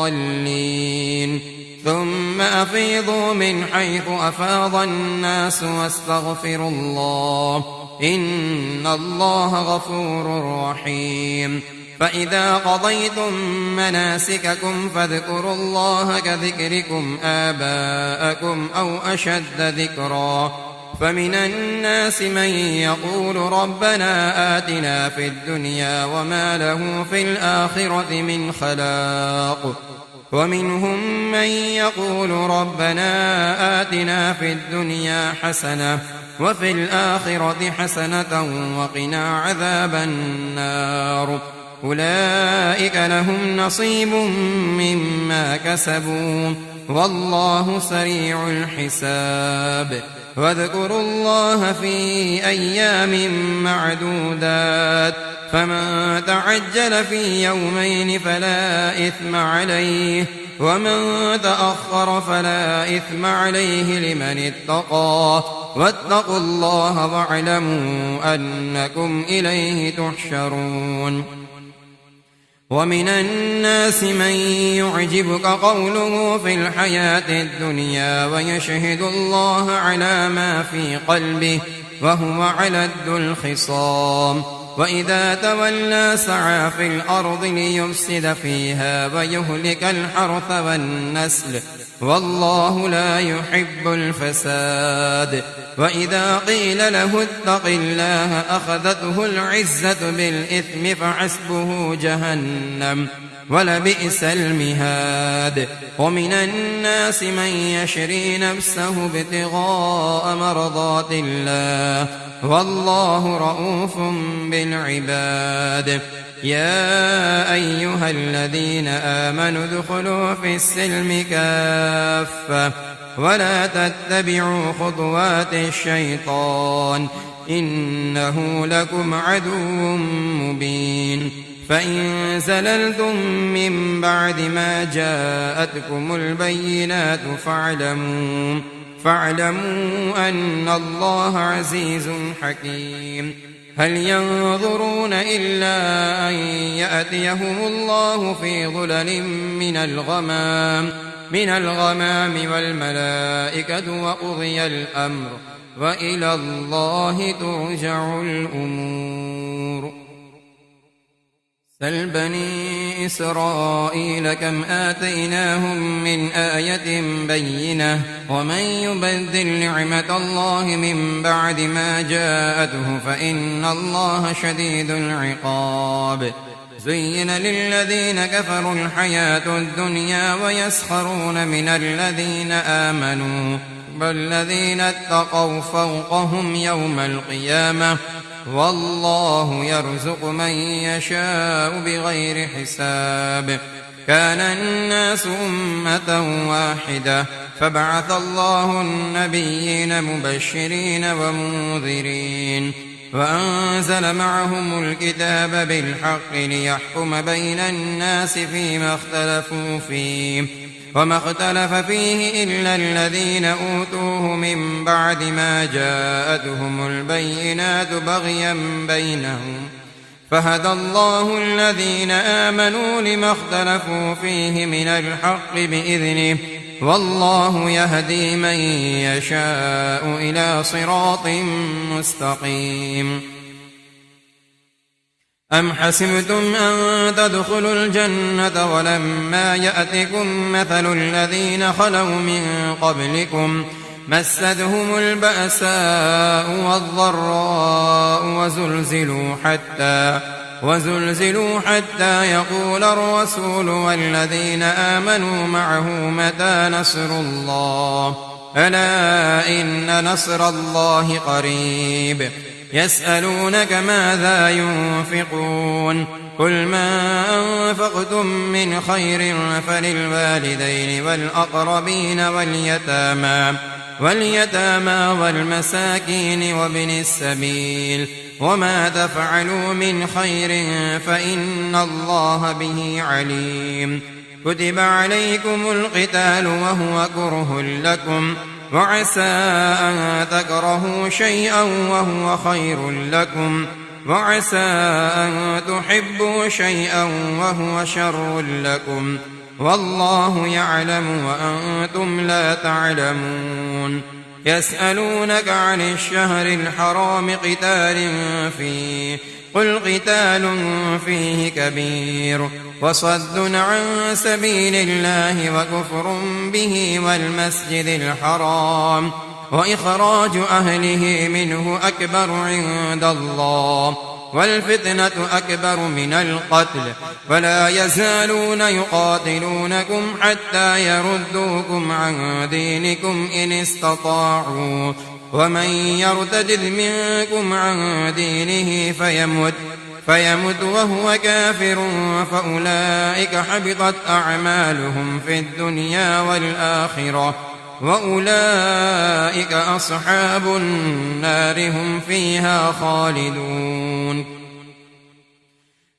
A: الضالين ثم أفيضوا من حيث أفاض الناس واستغفروا الله إن الله غفور رحيم فإذا قضيتم مناسككم فاذكروا الله كذكركم آباءكم أو أشد ذكرا فمن الناس من يقول ربنا آتنا في الدنيا وما له في الآخرة من خلاق ومنهم من يقول ربنا آتنا في الدنيا حسنة وفي الآخرة حسنة وقنا عذاب النار أولئك لهم نصيب مما كسبوا والله سريع الحساب واذكروا الله في أيام معدودات فمن تعجل في يومين فلا إثم عليه ومن تأخر فلا إثم عليه لمن اتقى واتقوا الله واعلموا أنكم إليه تحشرون ومن الناس من يعجبك قوله في الحياة الدنيا ويشهد الله على ما في قلبه وهو علد الخصام وإذا تولى سعى في الأرض ليفسد فيها ويهلك الحرث والنسل والله لا يحب الفساد وإذا قيل له اتق الله أخذته العزة بالإثم فحسبه جهنم ولبئس المهاد ومن الناس من يشري نفسه ابتغاء مرضات الله والله رؤوف بالعباد يا أيها الذين آمنوا ادخلوا في السلم كافة ولا تتبعوا خطوات الشيطان إنه لكم عدو مبين فإن زللتم من بعد ما جاءتكم البينات فاعلموا أن الله عزيز حكيم هل ينظرون إلا أن يأتيهم الله في ظلل من الغمام والملائكة وقضي الأمر وإلى الله ترجع الأمور سل بني إسرائيل كم آتيناهم من آية بينة ومن يبدل نعمة الله من بعد ما جاءته فإن الله شديد العقاب زين للذين كفروا الحياة الدنيا ويسخرون من الذين آمنوا والذين اتقوا فوقهم يوم القيامة والله يرزق من يشاء بغير حساب كان الناس أمة واحدة فبعث الله النبيين مبشرين ومنذرين وأنزل معهم الكتاب بالحق ليحكم بين الناس فيما اختلفوا فيه وما اختلف فيه إلا الذين أوتوه من بعد ما جاءتهم البينات بغيا بينهم فهدى الله الذين آمنوا لما اختلفوا فيه من الحق بإذنه والله يهدي من يشاء إلى صراط مستقيم أم حسبتم أن تدخلوا الجنة ولما يأتكم مثل الذين خلوا من قبلكم مستهم البأساء والضراء وزلزلوا حتى يقول الرسول والذين آمنوا معه متى نصر الله ألا إن نصر الله قريب يسألونك ماذا ينفقون قل ما أنفقتم من خير فللوالدين والأقربين واليتامى والمساكين وابن السبيل وما تفعلوا من خير فإن الله به عليم كتب عليكم القتال وهو كره لكم وعسى أن تكرهوا شيئا وهو خير لكم وعسى أن تحبوا شيئا وهو شر لكم والله يعلم وأنتم لا تعلمون يسألونك عن الشهر الحرام قتال فيه قل قتال فيه كبير وصد عن سبيل الله وكفر به والمسجد الحرام وإخراج أهله منه أكبر عند الله والفتنة أكبر من القتل ولا يزالون يقاتلونكم حتى يردوكم عن دينكم إن استطاعوا ومن يرتد منكم عن دينه فيمت وهو كافر فأولئك حبطت أعمالهم في الدنيا والآخرة وأولئك أصحاب النار هم فيها خالدون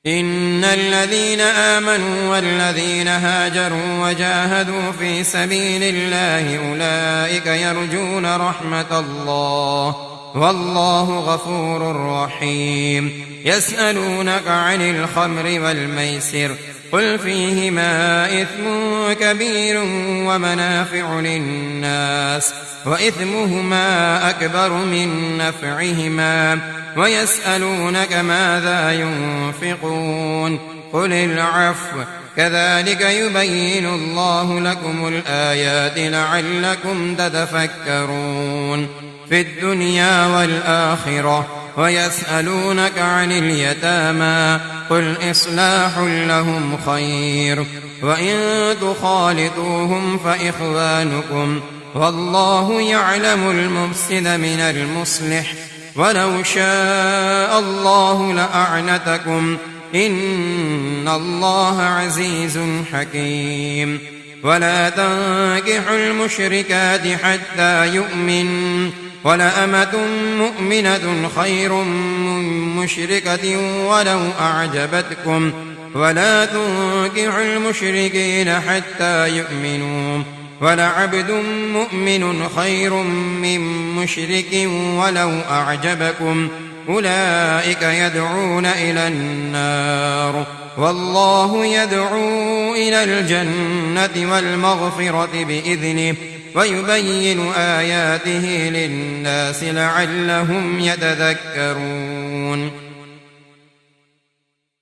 A: إن الذين آمنوا والذين هاجروا وجاهدوا في سبيل الله أولئك يرجون رحمة الله والله غفور رحيم. يسألونك عن الخمر والميسر قل فيهما إثم كبير ومنافع للناس وإثمهما أكبر من نفعهما ويسألونك ماذا ينفقون قل العفو كذلك يبين الله لكم الآيات لعلكم تتفكرون في الدنيا والآخرة. ويسألونك عن اليتامى قل إصلاح لهم خير وإن تخالطوهم فإخوانكم والله يعلم المفسد من المصلح ولو شاء الله لأعنتكم إن الله عزيز حكيم. ولا تنكحوا المشركات حتى يؤمنوا ولأمة مؤمنة خير من مشركة ولو أعجبتكم ولا تنكحوا المشركين حتى يؤمنوا ولعبد مؤمن خير من مشرك ولو أعجبكم أولئك يدعون إلى النار والله يدعو إلى الجنة والمغفرة بإذنه ويبين آياته للناس لعلهم يتذكرون.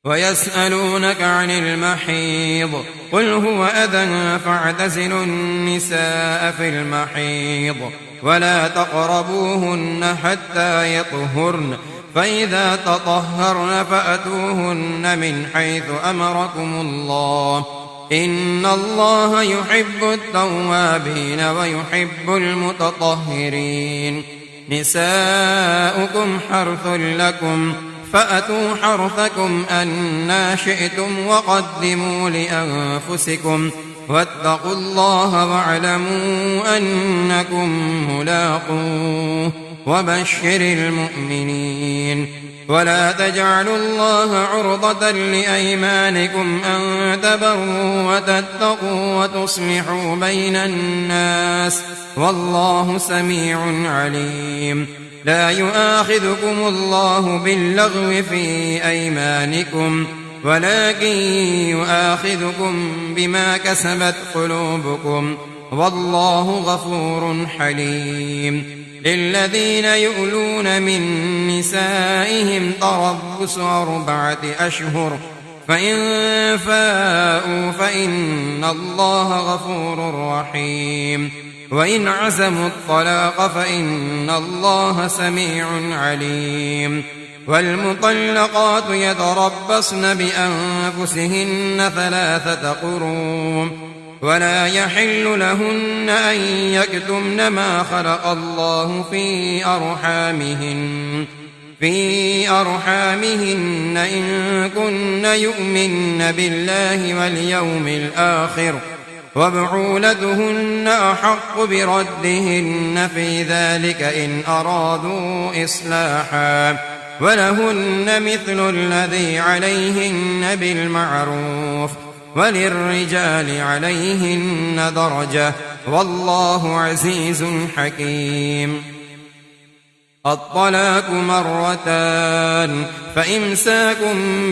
A: ويسألونك عن المحيض قل هو أذى فاعتزلوا النساء في المحيض ولا تقربوهن حتى يطهرن فإذا تطهرن فأتوهن من حيث أمركم الله إن الله يحب التوابين ويحب المتطهرين. نساؤكم حرث لكم فأتوا حرثكم أنا شئتم وقدموا لأنفسكم واتقوا الله واعلموا أنكم ملاقوه وبشر المؤمنين. ولا تجعلوا الله عرضة لأيمانكم أن تبروا وتتقوا وتصلحوا بين الناس والله سميع عليم. لا يؤاخذكم الله باللغو في أيمانكم ولكن يؤاخذكم بما كسبت قلوبكم والله غفور حليم. للذين يؤلون من نسائهم تربص 4 أشهر فإن فاءوا فإن الله غفور رحيم. وإن عزموا الطلاق فإن الله سميع عليم. والمطلقات يتربصن بأنفسهن 3 قروء ولا يحل لهن أن يكتمن ما خلق الله في أرحامهن إن كن يؤمن بالله واليوم الآخر وبعولتهن أحق بردهن في ذلك إن أرادوا إصلاحا ولهن مثل الذي عليهن بالمعروف وللرجال عليهن درجة والله عزيز حكيم. الطلاق 2 فإمساك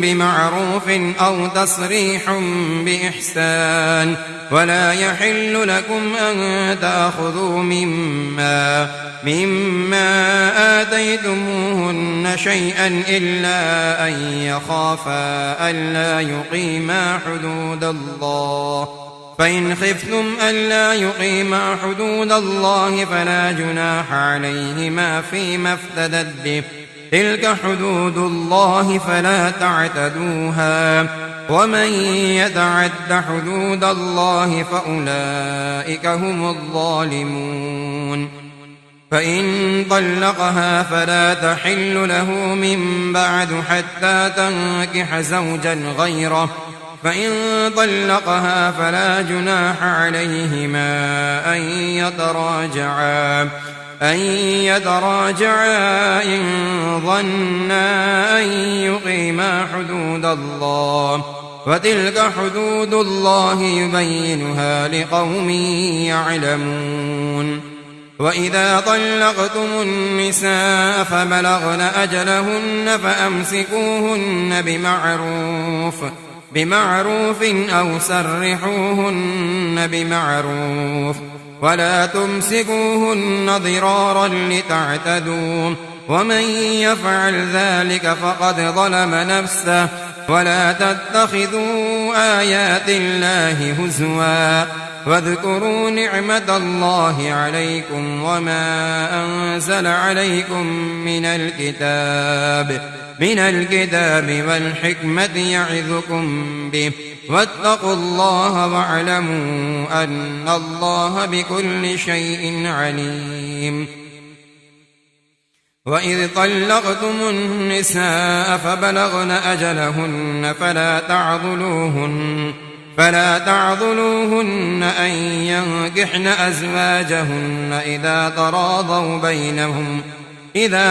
A: بمعروف أو تسريح بإحسان ولا يحل لكم أن تأخذوا مما آتيتموهن شيئا إلا أن يخافا ألا يقيما حدود الله فإن خفتم ألا يقيما حدود الله فلا جناح عليهما فيما افتدت به تلك حدود الله فلا تعتدوها ومن يتعد حدود الله فأولئك هم الظالمون. فإن طلقها فلا تحل له من بعد حتى تنكح زوجا غيره فإن طلقها فلا جناح عليهما أن يتراجعا أن يتراجعا إن ظنا أن يقيما حدود الله وتلك حدود الله يبينها لقوم يعلمون وإذا طلقتم النساء فبلغن أجلهن فأمسكوهن بمعروف أو سرحوهن بمعروف ولا تمسكوهن ضرارا لتعتدوا ومن يفعل ذلك فقد ظلم نفسه ولا تتخذوا آيات الله هزوا واذكروا نعمة الله عليكم وما أنزل عليكم من الكتاب والحكمة يعظكم به واتقوا الله واعلموا أن الله بكل شيء عليم وإذ طلقتم النساء فبلغن أجلهن فلا تعضلوهن أن ينكحن أزواجهن إذا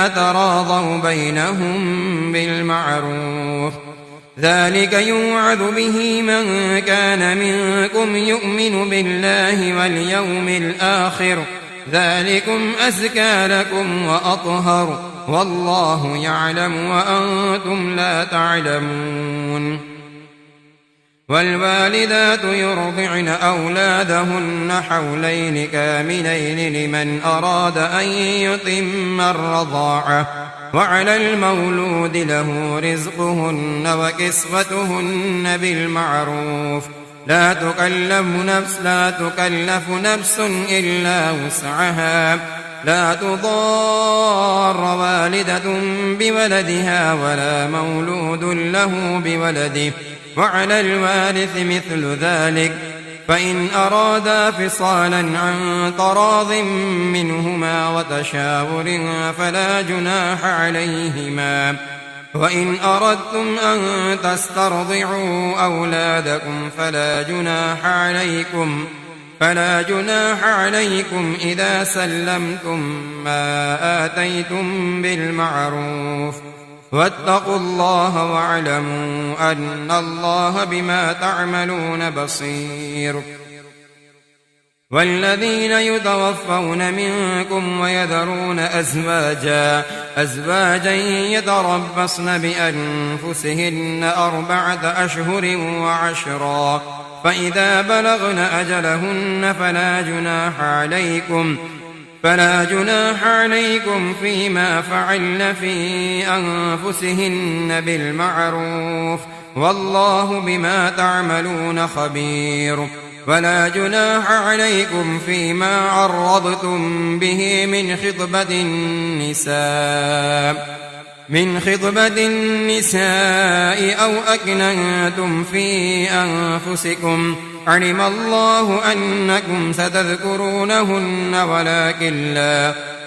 A: تراضوا بينهم بالمعروف ذلك يوعظ به من كان منكم يؤمن بالله واليوم الآخر ذلكم أزكى لكم وأطهر والله يعلم وأنتم لا تعلمون والوالدات يرضعن أولادهن حولين كاملين لمن أراد أن يتم الرضاعة وعلى المولود له رزقهن وكسوتهن بالمعروف لا تكلف نفس إلا وسعها لا تضار والدة بولدها ولا مولود له بولده وعلى الوارث مثل ذلك فإن أرادا فصالا عن تراض منهما وتشاور فلا جناح عليهما وإن أردتم أن تسترضعوا أولادكم فلا جناح عليكم إذا سلمتم ما آتيتم بالمعروف واتقوا الله واعلموا أن الله بما تعملون بصير والذين يتوفون منكم ويذرون أزواجا يتربصن بأنفسهن 4 أشهر وعشرا فإذا بلغن أجلهن فلا جناح عليكم فيما فعلن في أنفسهن بالمعروف والله بما تعملون خبير ولا جناح عليكم فيما عرضتم به من خطبة النساء أو أكننتم في أنفسكم علم الله أنكم ستذكرونهن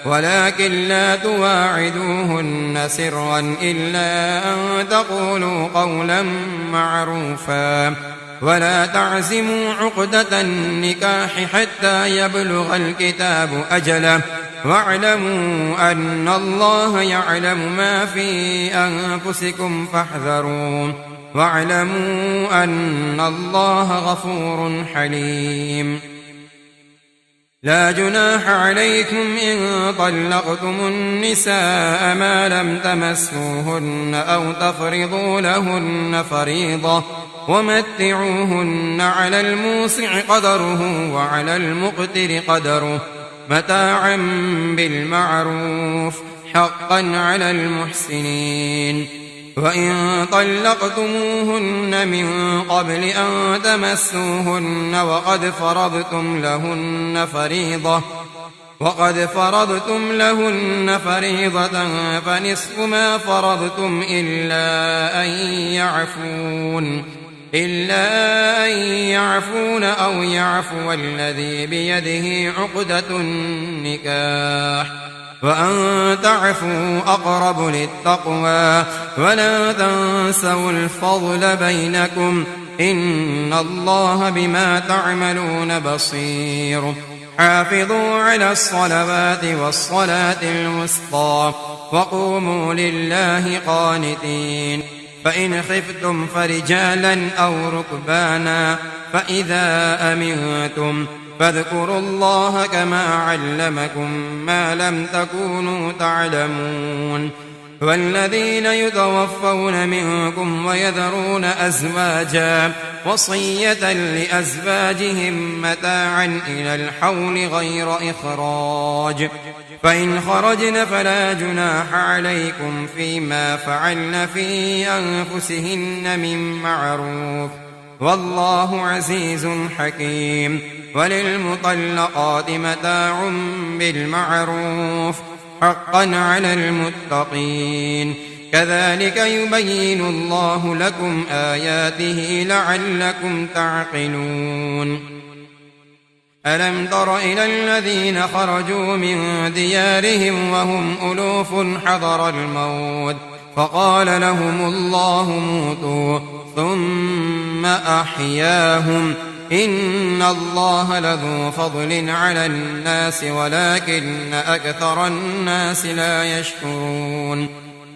A: ولكن لا تواعدوهن سرا إلا أن تقولوا قولا معروفا ولا تعزموا عقدة النكاح حتى يبلغ الكتاب أجله واعلموا أن الله يعلم ما في أنفسكم فاحذروه واعلموا أن الله غفور حليم لا جناح عليكم إن طلقتم النساء ما لم تمسوهن أو تفرضوا لهن فريضة ومتعوهن على الموسع قدره وعلى المقتر قدره متاعا بالمعروف حقا على المحسنين وإن طلقتموهن من قبل أن تمسوهن وقد فرضتم لهن فريضة فنصف ما فرضتم إلا أن يعفون أو يعفو الذي بيده عقدة النكاح وأن تعفوا أقرب للتقوى ولا تنسوا الفضل بينكم إن الله بما تعملون بصير حافظوا على الصلوات والصلاة الوسطى وقوموا لله قانتين. فإن خفتم فرجالا أو ركبانا فإذا أمنتم فاذكروا الله كما علمكم ما لم تكونوا تعلمون. والذين يتوفون منكم ويذرون أزواجا وصية لأزواجهم متاعا إلى الحول غير إخراج، فإن خرجن فلا جناح عليكم فيما فعلن في أنفسهن من معروف، والله عزيز حكيم. وللمطلقات متاع بالمعروف حقا على المتقين، كذلك يبين الله لكم آياته لعلكم تعقلون. ألم تر إلى الذين خرجوا من ديارهم وهم ألوف حذر الموت فقال لهم الله موتوا ثم أحياهم إن الله لذو فضل على الناس ولكن أكثر الناس لا يشكرون.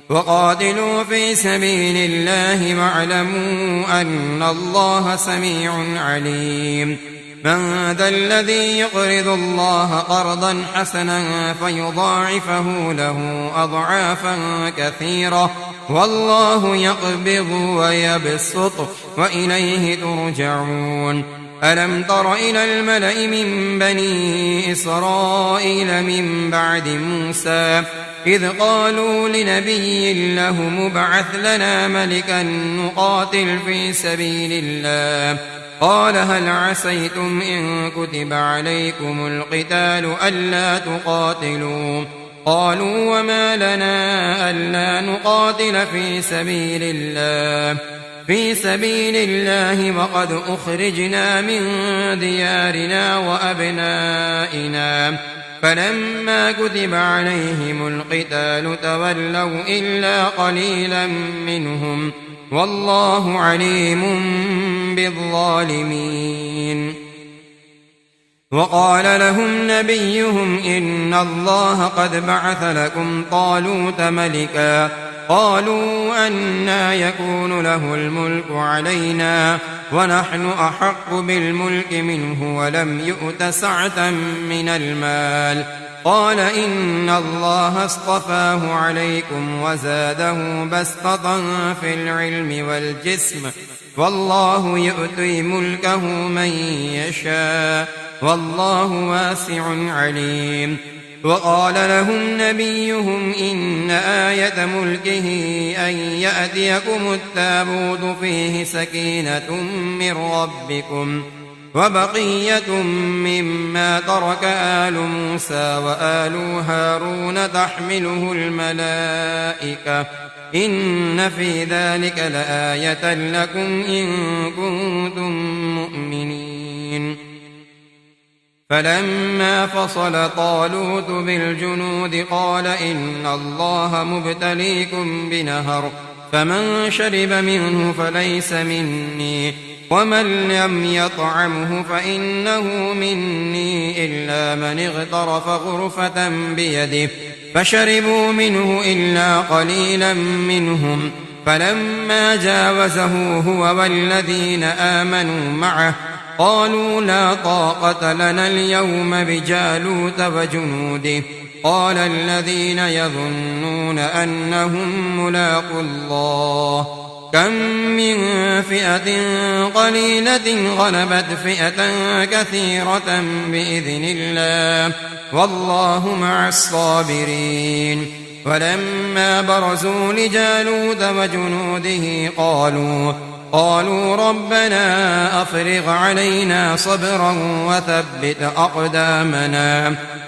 A: وقاتلوا في سبيل الله واعلموا أن الله سميع عليم. من ذا الذي يقرض الله قرضا حسنا فيضاعفه له أضعافا كثيرة والله يقبض ويبسط وإليه ترجعون. ألم تر إلى الملأ من بني إسرائيل من بعد موسى إذ قالوا لنبي له مبعث لنا ملكا نقاتل في سبيل الله قال هل عسيتم إن كتب عليكم القتال ألا تقاتلوا قالوا وما لنا ألا نقاتل في سبيل الله وقد أخرجنا من ديارنا وأبنائنا فلما كتب عليهم القتال تولوا إلا قليلا منهم والله عليم بالظالمين. وقال لهم نبيهم إن الله قد بعث لكم طالوت ملكا قالوا أنى يكون له الملك علينا ونحن أحق بالملك منه ولم يؤت سعة من المال قال إن الله اصطفاه عليكم وزاده بسطة في العلم والجسم والله يؤتي ملكه من يشاء والله واسع عليم. وقال لهم نبيهم إن آية ملكه أن يأتيكم التابوت فيه سكينة من ربكم وبقية مما ترك آل موسى وآل هارون تحمله الملائكة إن في ذلك لآية لكم إن كنتم مؤمنين. فلما فصل طالوت بالجنود قال إن الله مبتليكم بنهر فمن شرب منه فليس مني ومن لم يطعمه فإنه مني إلا من اغترف غرفة بيده فشربوا منه إلا قليلا منهم فلما جاوزه هو والذين آمنوا معه قالوا لا طاقة لنا اليوم بجالوت وجنوده قال الذين يظنون أنهم ملاقو الله كم من فئة قليلة غلبت فئة كثيرة بإذن الله والله مع الصابرين. ولما برزوا لجالوت وجنوده قالوا ربنا أفرغ علينا صبرا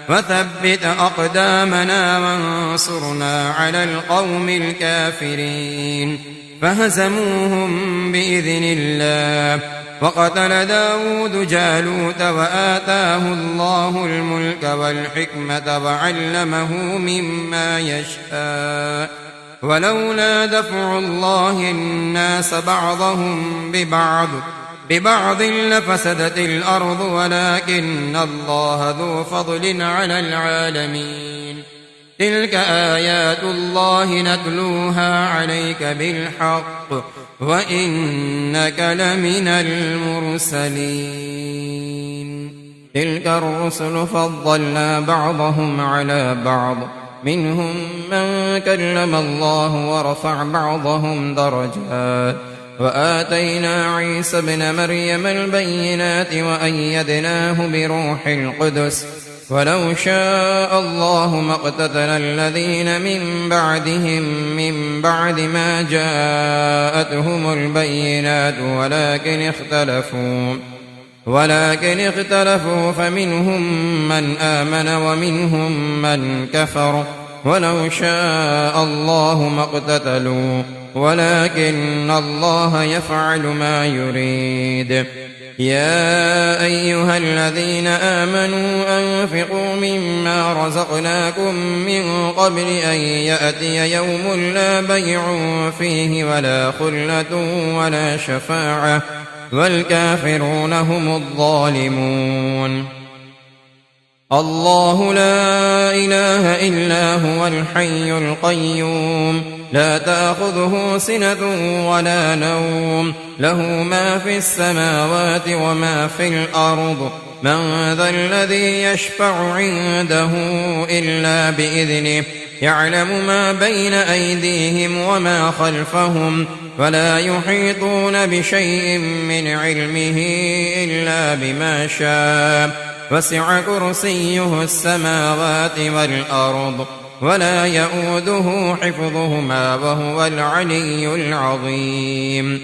A: وثبت أقدامنا وانصرنا على القوم الكافرين فهزموهم بإذن الله. وقتل داود جالوت وآتاه الله الملك والحكمة وعلمه مما يشاء ولولا دفع الله الناس بعضهم ببعض ببعض لفسدت الأرض ولكن الله ذو فضل على العالمين. تلك آيات الله نتلوها عليك بالحق وإنك لمن المرسلين. تلك الرسل فضلنا بعضهم على بعض منهم من كلم الله ورفع بعضهم درجات وآتينا عيسى ابن مريم البينات وأيدناه بروح القدس ولو شاء الله ما اقتتل الذين من بعدهم من بعد ما جاءتهم البينات ولكن اختلفوا فمنهم من آمن ومنهم من كفر ولو شاء الله ما اقتتلوا ولكن الله يفعل ما يريد. يا أيها الذين آمنوا أنفقوا مما رزقناكم من قبل أن يأتي يوم لا بيع فيه ولا خلة ولا شفاعة والكافرون هم الظالمون. الله لا إله إلا هو الحي القيوم لا تأخذه سنة ولا نوم له ما في السماوات وما في الأرض من ذا الذي يشفع عنده إلا بإذنه يعلم ما بين أيديهم وما خلفهم ولا يحيطون بشيء من علمه إلا بما شاء وسع كرسيه السماوات والأرض ولا يؤوده حفظهما وهو العلي العظيم.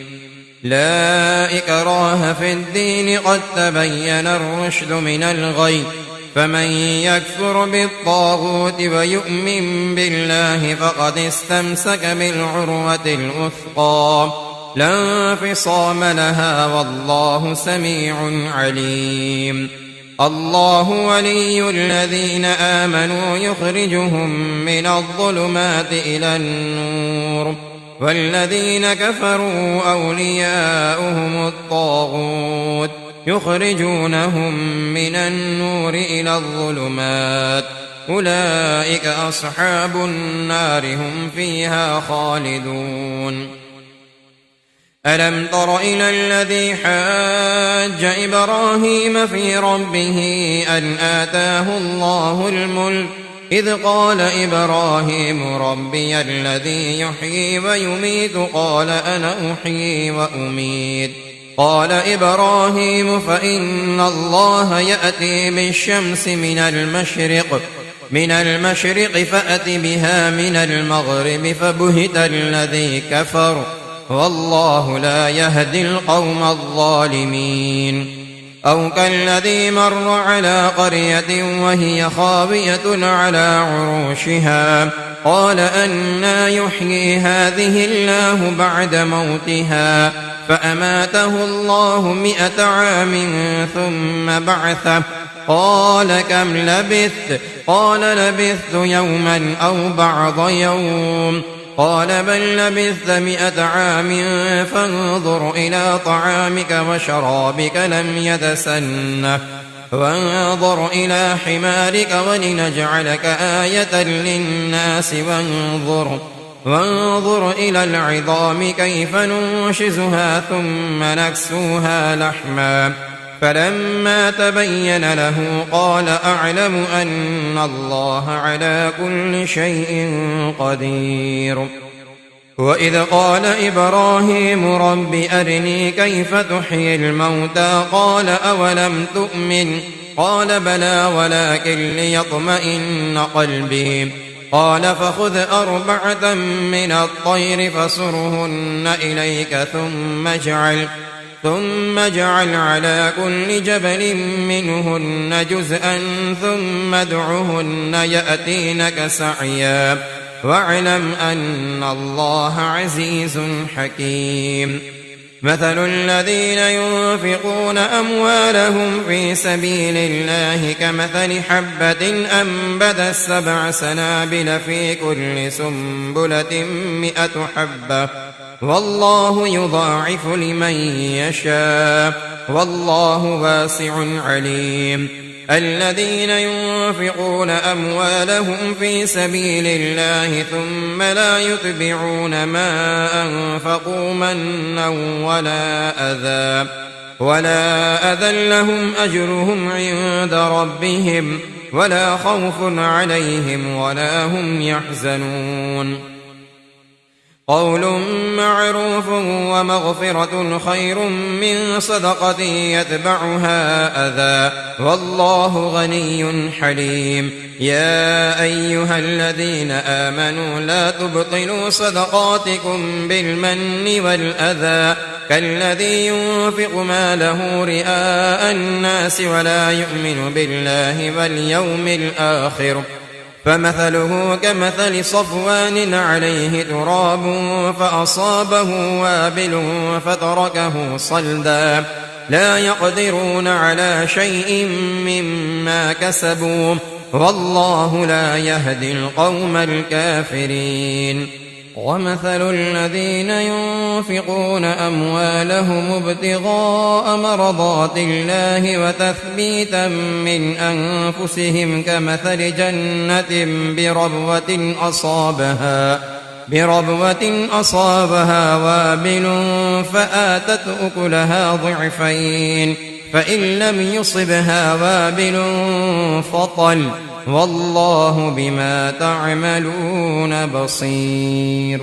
A: لا إكراه في الدين قد تبين الرشد من الغي فمن يكفر بالطاغوت ويؤمن بالله فقد استمسك بالعروة الوثقى لا انفصام لها والله سميع عليم. الله ولي الذين آمنوا يخرجهم من الظلمات إلى النور والذين كفروا أولياؤهم الطاغوت يخرجونهم من النور إلى الظلمات أولئك أصحاب النار هم فيها خالدون. ألم تر إلى الذي حاج إبراهيم في ربه أن آتاه الله الملك إذ قال إبراهيم ربي الذي يحيي ويميت قال أنا أحيي وأميت قال إبراهيم فإن الله يأتي بالشمس من المشرق فأت بها من المغرب فبهت الذي كفر والله لا يهدي القوم الظالمين. أو كالذي مر على قرية وهي خاوية على عروشها قال أنى يحيي هذه الله بعد موتها فأماته الله 100 عام ثم بعثه قال كم لبثت قال لبثت يوما أو بعض يوم قال بل لبثت 100 عام فانظر إلى طعامك وشرابك لم يتسنه وانظر إلى حمارك ولنجعلك آية للناس وانظر إلى العظام كيف ننشزها ثم نكسوها لحما فلما تبين له قال أعلم أن الله على كل شيء قدير. وإذ قال إبراهيم رب أرني كيف تحيي الموتى قال أولم تؤمن قال بلى ولكن ليطمئن قلبي قال فخذ 4 من الطير فصرهن إليك ثم اجعل على كل جبل منهن جزءا ثم ادعهن يأتينك سعيا واعلم أن الله عزيز حكيم. مثل الذين ينفقون أموالهم في سبيل الله كمثل حبة أنبتت 7 سنابل في كل سنبلة 100 حبة والله يضاعف لمن يشاء والله واسع عليم. الذين ينفقون أموالهم في سبيل الله ثم لا يتبعون ما أنفقوا منا ولا أذى لهم أجرهم عند ربهم ولا خوف عليهم ولا هم يحزنون. قول معروف ومغفرة خير من صدقة يتبعها أذى والله غني حليم. يا أيها الذين آمنوا لا تبطلوا صدقاتكم بالمن والأذى كالذي ينفق ماله رئاء الناس ولا يؤمن بالله واليوم الآخر فمثله كمثل صفوان عليه تراب فأصابه وابل فتركه صلدا لا يقدرون على شيء مما كسبوا والله لا يهدي القوم الكافرين. ومثل الذين ينفقون أموالهم ابتغاء مرضات الله وتثبيتا من أنفسهم كمثل جنة بربوة أصابها وابل فآتت أكلها ضعفين فإن لم يصبها وابل فطل والله بما تعملون بصير.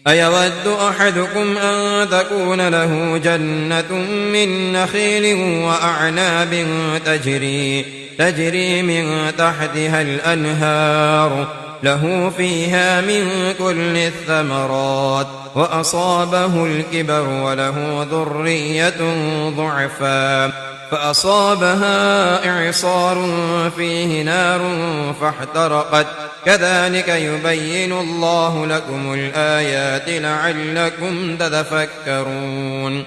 A: أيود أحدكم أن تكون له جنة من نخيل وأعناب تجري من تحتها الأنهار له فيها من كل الثمرات وأصابه الكبر وله ذرية ضعفاء فأصابها إعصار فيه نار فاحترقت كذلك يبين الله لكم الآيات لعلكم تتفكرون.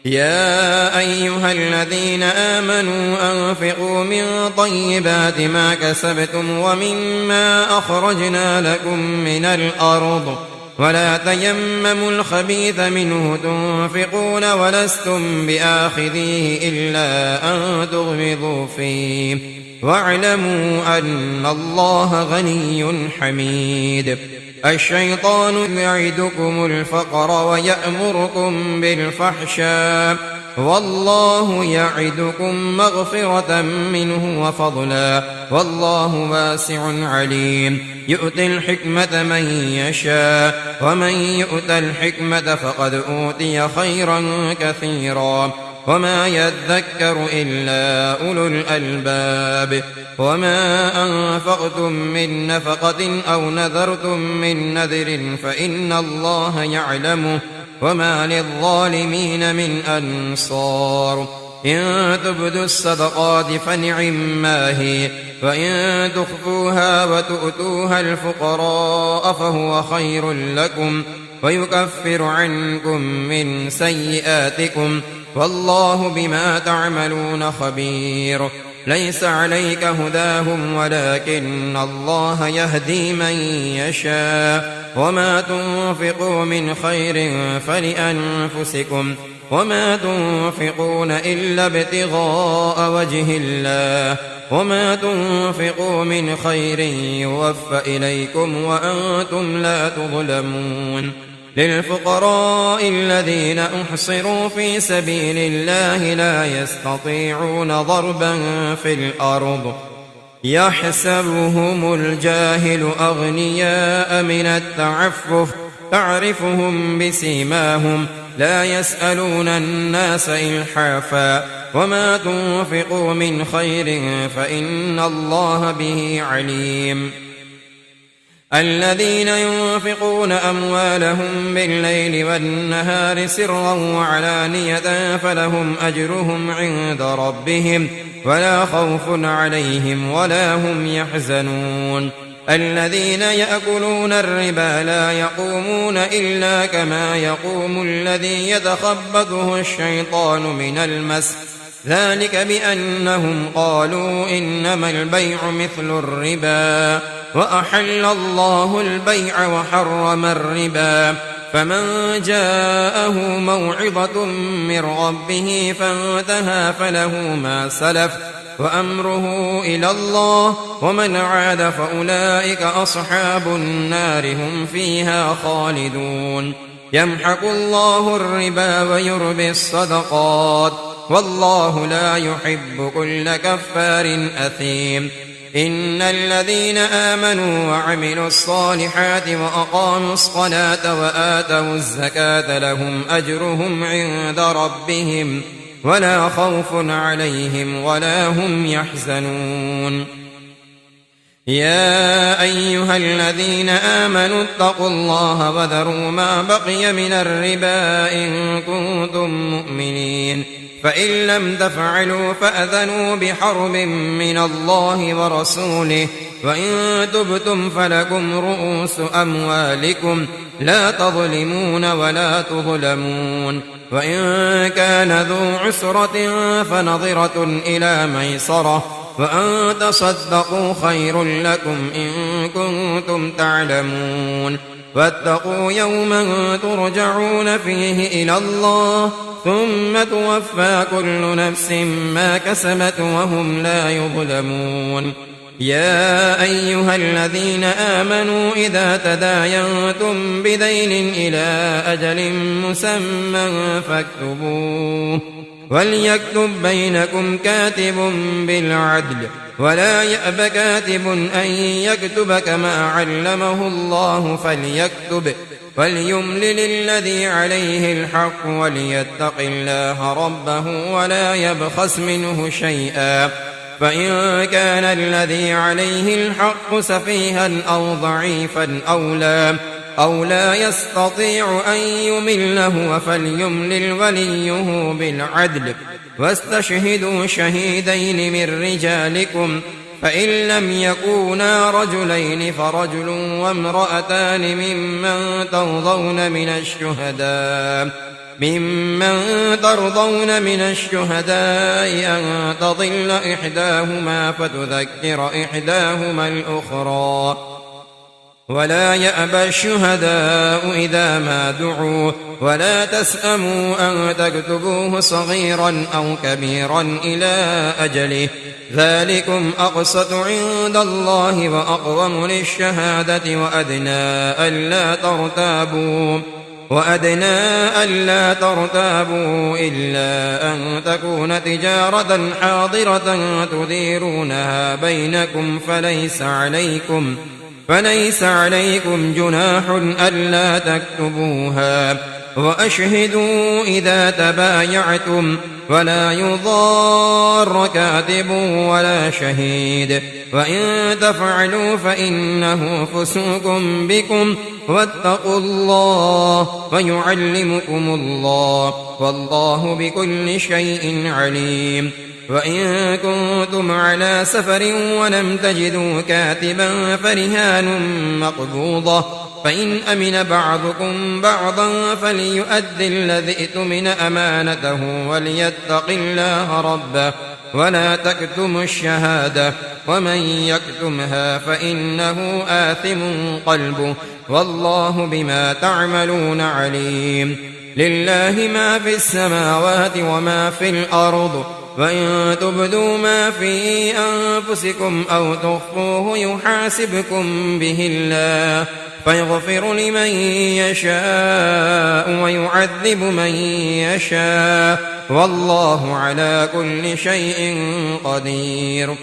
A: يا أيها الذين آمنوا أنفقوا من طيبات ما كسبتم ومما أخرجنا لكم من الأرض ولا تيمموا الخبيث منه تنفقون ولستم بآخذيه إلا أن تغمضوا فيه واعلموا أن الله غني حميد. الشيطان يعدكم الفقر ويأمركم بالفحشاء والله يعدكم مغفرة منه وفضلا والله واسع عليم. يؤتي الحكمة من يشاء ومن يؤت الحكمة فقد أوتي خيرا كثيرا وما يذكر إلا أولو الألباب. وما أنفقتم من نفقة أو نذرتم من نذر فإن الله يعلمه وما للظالمين من أنصار. إن تبدوا الصدقات فنعما هي وإن تخفوها وتؤتوها الفقراء فهو خير لكم ويكفر عنكم من سيئاتكم والله بما تعملون خبير. ليس عليك هداهم ولكن الله يهدي من يشاء وما تنفقوا من خير فلأنفسكم وما تنفقون إلا ابتغاء وجه الله وما تنفقوا من خير يوفى إليكم وأنتم لا تظلمون. للفقراء الذين أحصروا في سبيل الله لا يستطيعون ضربا في الأرض يحسبهم الجاهل أغنياء من التعفف تعرفهم بسيماهم لا يسألون الناس إلحافا وما تنفقوا من خير فإن الله به عليم. الذين ينفقون أموالهم بالليل والنهار سرا وعلانية فلهم أجرهم عند ربهم ولا خوف عليهم ولا هم يحزنون. الذين يأكلون الربا لا يقومون إلا كما يقوم الذي يتخبطه الشيطان من المس ذلك بأنهم قالوا إنما البيع مثل الربا وأحل الله البيع وحرم الربا فمن جاءه موعظة من ربه فانتهى فله ما سلف وأمره إلى الله ومن عاد فأولئك أصحاب النار هم فيها خالدون يمحق الله الربا ويربي الصدقات والله لا يحب كل كفار أثيم إن الذين آمنوا وعملوا الصالحات وأقاموا الصلاة وآتوا الزكاة لهم أجرهم عند ربهم ولا خوف عليهم ولا هم يحزنون يا أيها الذين آمنوا اتقوا الله وذروا ما بقي من الربا إن كنتم مؤمنين فإن لم تفعلوا فأذنوا بحرب من الله ورسوله وإن تبتم فلكم رؤوس أموالكم لا تظلمون ولا تظلمون وإن كان ذو عسرة فنظرة إلى ميسرة وأن تصدقوا خير لكم إن كنتم تعلمون واتقوا يوما ترجعون فيه إلى الله ثم توفى كل نفس ما كسبت وهم لا يظلمون يا أيها الذين آمنوا إذا تداينتم بدين إلى أجل مسمى فاكتبوه وليكتب بينكم كاتب بالعدل ولا يأب كاتب أن يكتب كما علمه الله فليكتب وليملل الذي عليه الحق وليتق الله ربه ولا يبخس منه شيئا فإن كان الذي عليه الحق سفيها أو ضعيفا أو لا يستطيع أن يمله فليملل وليه بالعدل واستشهدوا شهيدين من رجالكم فإن لم يكونا رجلين فرجل وامرأتان ممن ترضون من الشهداء أن تضل إحداهما فتذكر إحداهما الأخرى ولا يأبى الشهداء إذا ما دعوا ولا تسأموا أن تكتبوه صغيرا أو كبيرا إلى أجله ذلكم أقسط عند الله وأقوم للشهادة وأدنى ألا ترتابوا إلا أن تكون تجارة حاضرة تديرونها بينكم فليس عليكم جناح ألا تكتبوها وأشهدوا إذا تبايعتم ولا يضار كاتب ولا شهيد وإن تفعلوا فإنه فسوق بكم واتقوا الله ويعلمكم الله والله بكل شيء عليم وإن كنتم على سفر ولم تجدوا كاتبا فرهان مقبوضة فإن أمن بعضكم بعضا فليؤد الذي ائتمن أمانته وليتق الله ربه ولا تكتموا الشهادة ومن يكتمها فإنه آثم قلبه والله بما تعملون عليم لله ما في السماوات وما في الأرض وإن تبدوا ما في أنفسكم أو تخفوه يحاسبكم به الله فيغفر لمن يشاء ويعذب من يشاء والله على كل شيء قدير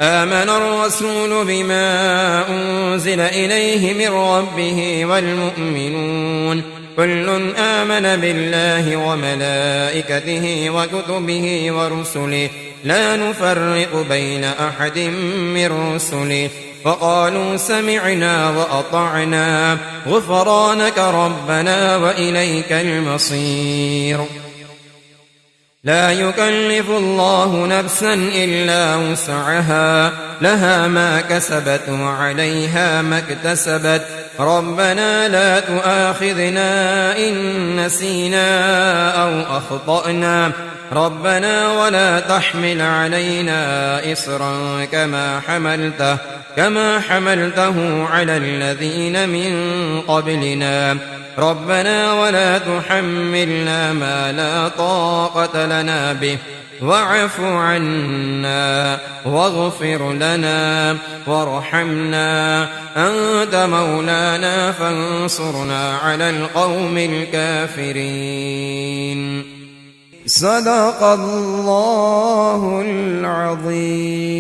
A: آمن الرسول بما أنزل إليه من ربه والمؤمنون كل آمن بالله وملائكته وكتبه ورسله لا نفرق بين أحد من رسله وقالوا سمعنا وأطعنا غفرانك ربنا وإليك المصير لا يكلف الله نفسا إلا وسعها لها ما كسبت وعليها ما اكتسبت ربنا لا تؤاخذنا إن نسينا أو أخطأنا ربنا ولا تحمل علينا إصرا كما حملته على الذين من قبلنا ربنا ولا تحملنا ما لا طاقة لنا به واعف عنا واغفر لنا وارحمنا أنت مولانا فانصرنا على القوم الكافرين. صدق الله العظيم.